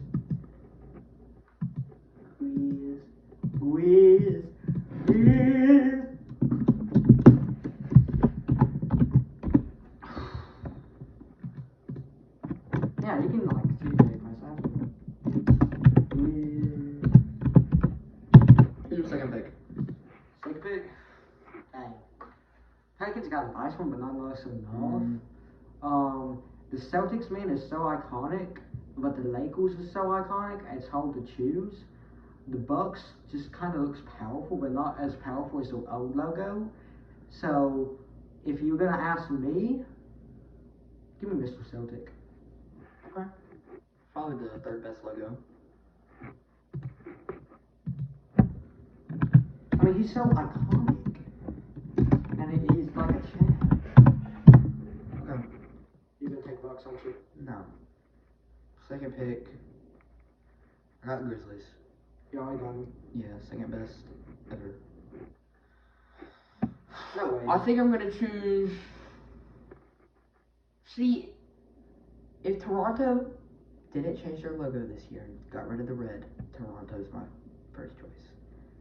Grizz. Yeah, you can like see myself. Who's your second pick? Second pick. Dang. Pelicans got a nice one, but not nice enough. The Celtics, man, is so iconic, but the Lakers is so iconic, it's hard to choose. The Bucks just kind of looks powerful, but not as powerful as the old logo. So, if you're gonna ask me, give me Mr. Celtic. Okay. Probably the third best logo. I mean, he's so iconic, and he's like a champ. Okay. You're gonna take Bucks, aren't you? No. Second pick. I got the Grizzlies. You already got him. Yeah, second best ever. No way. I think I'm gonna choose. See, if Toronto didn't change their logo this year and got rid of the red, Toronto's my first choice.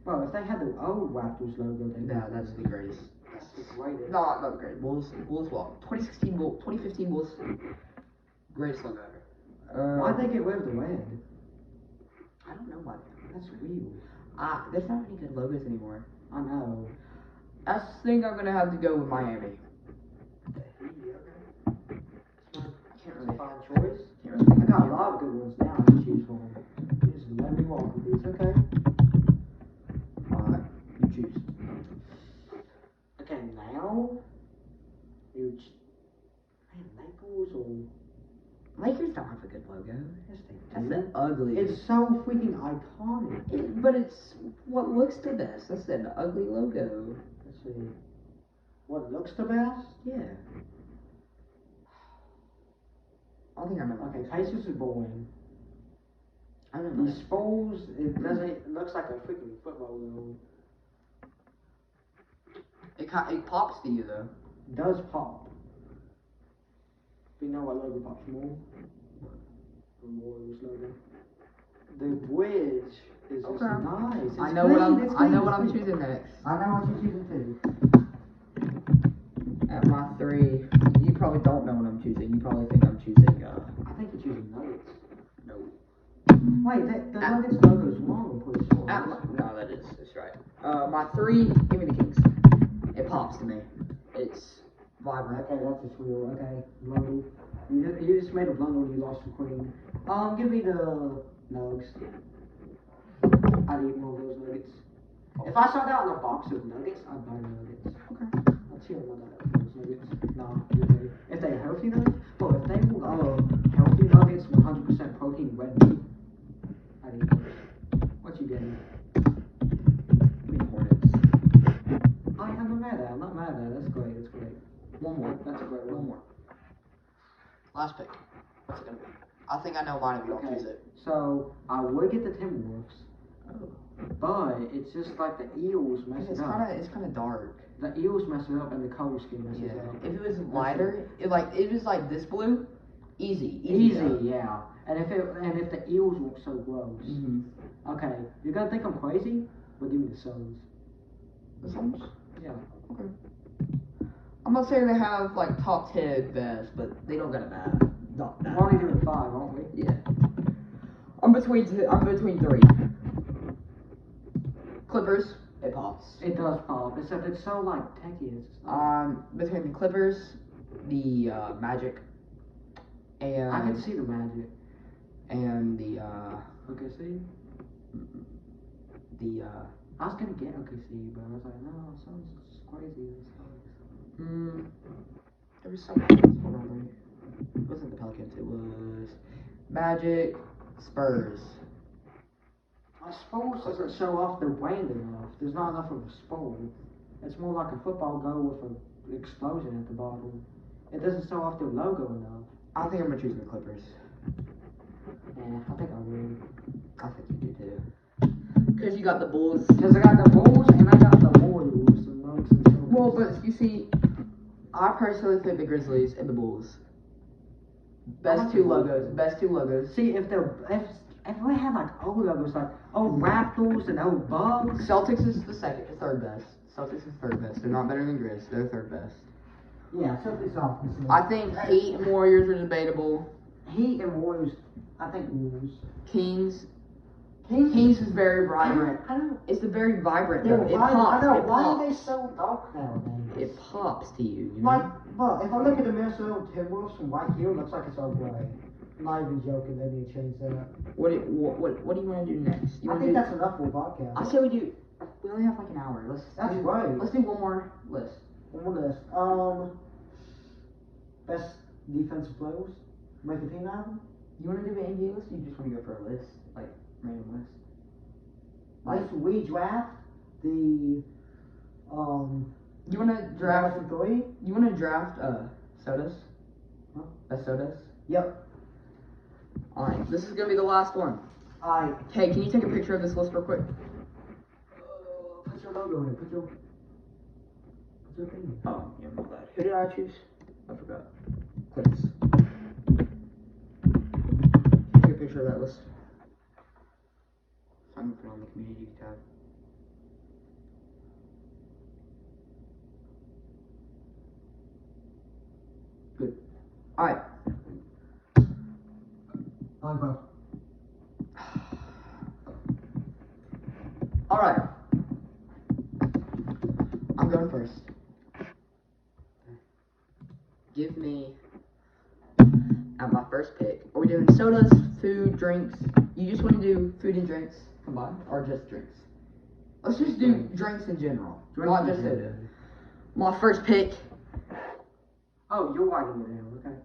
Bro, if they had the old Raptors logo, then That's the greatest. That's the greatest. No, not the greatest. Bulls well. 2016 Bulls, 2015 Bulls, greatest logo ever. Why'd they get rid of the red? I don't know why. That's weird. There's not any good logos anymore. I know. I think I'm gonna have to go with Miami. I Can't really. fine choice. Can't really think I of got a any. lot of good ones now to choose from. Just let me walk with these, okay? Alright, you choose. Okay, now man, Naples or Lakers don't have a good logo. yes, they That's do. the ugliest. It's so freaking iconic. But it's what looks the best. That's an ugly logo. Let's see. What looks the best? Yeah. I think I know. Okay, Pacers is boring. I don't know. The Spurs, it looks like a freaking football logo. It pops to you though. It does pop. Do you know what logo pops more? The Warriors logo. The bridge is just Okay. nice. It's I know what clean, it's I know clean, what I'm it's clean. choosing next. I know what you're choosing too. At my 3, you probably don't know what I'm choosing. You probably think I'm choosing. I think you're choosing Nuggets. No. Wait, the Nuggets logo is wrong, I'm pretty sure. No, that's right. My 3, give me the Kings. It pops to me. It's vibrant. Okay, that's just real. Okay, blunder. You just made a blunder when you lost the queen. Give me the Nugs. I'd eat more of those nuggets. If I saw that in a box of nuggets, I'd buy nuggets. Okay. I'd chill about that. Those nuggets. Nah, you're good. If they're healthy nuggets, well, if they were healthy nuggets, 100% protein, red meat, I'd eat those. What you getting? Give me the Hornets. I'm not mad at that. I'm not mad at that. That's great. That's great. One more. That's a great one. One more. Last pick. What's it gonna be? I think I know mine if you don't choose it. So I would get the Timberwolves, Oh. but it's just like the Eels mess It's it up. it's kind of dark. The Eels mess it up, and the color scheme messes Yeah. it up. If it was lighter, it was like this blue, easy. Easy, yeah. And if the Eels weren't so gross. Mm-hmm. Okay, you're gonna think I'm crazy, but give me the Suns. The Suns? Yeah. Okay. I'm not saying they have like top 10 best, but they don't got a bad. Not that. We're only doing 5, aren't we? Yeah. I'm between 3. Clippers, it pops. It does pop, except it's so like techy. It's just not, Between the Clippers, the Magic, and I can see the Magic. and the OKC. I was gonna get OKC, but I was like, no, sounds crazy. There was someone else. Hold on, it wasn't the Pelicans. It was Magic, Spurs. Spurs doesn't show off their brand enough. There's not enough of a sport. It's more like a football goal with an explosion at the bottom. It doesn't show off their logo enough. I think I'm gonna choose the Clippers. Yeah, I think I will. I think you do too. Because you got the Bulls. Because I got the Bulls and I got the Warriors amongst the Celtics. Well, but you see, I personally think the Grizzlies and the Bulls. Best two logos. See, if we had like old logos like old Raptors and old Bugs. Celtics is third best. Celtics is third best. They're not better than Grizz. They're third best. Yeah, Celtics off. I think Heat and Warriors are debatable. Heat and Warriors, I think Warriors. Kings is very vibrant. I don't. It's the very vibrant. Yeah, It pops. I know. It Why pops. are they so dark nowadays? It pops to you, you know? Like, but if I look at the Minnesota Timberwolves from right here, it looks like it's all gray. I'm not even joking. They need to change that. What do you want to do next? I think that's enough for a podcast. I say we do. We only have like an hour. That's right. Let's do one more list. One more list. Best defensive players. Make a team out of them. You want to do an NBA list? Or you just want to go for a list, like random list? Like we draft the You want to draft? three. You want to draft sodas? Huh? Best sodas? Yep. All right. This is gonna be the last one. Alright. Hey, can you take a picture of this list real quick? Put your logo in it. Put your thing in. Oh, yeah, my bad. Who did I choose? I forgot. Clicks. Take a picture of that list. So I'm gonna put it on the community tab. Good. Alright. Bro. Alright. I'm going first. Give me at my first pick. Are we doing sodas, food, drinks? You just want to do food and drinks combined, or just drinks? Let's just do drinks in general, not just soda. My first pick. Oh, you're writing it down. Okay.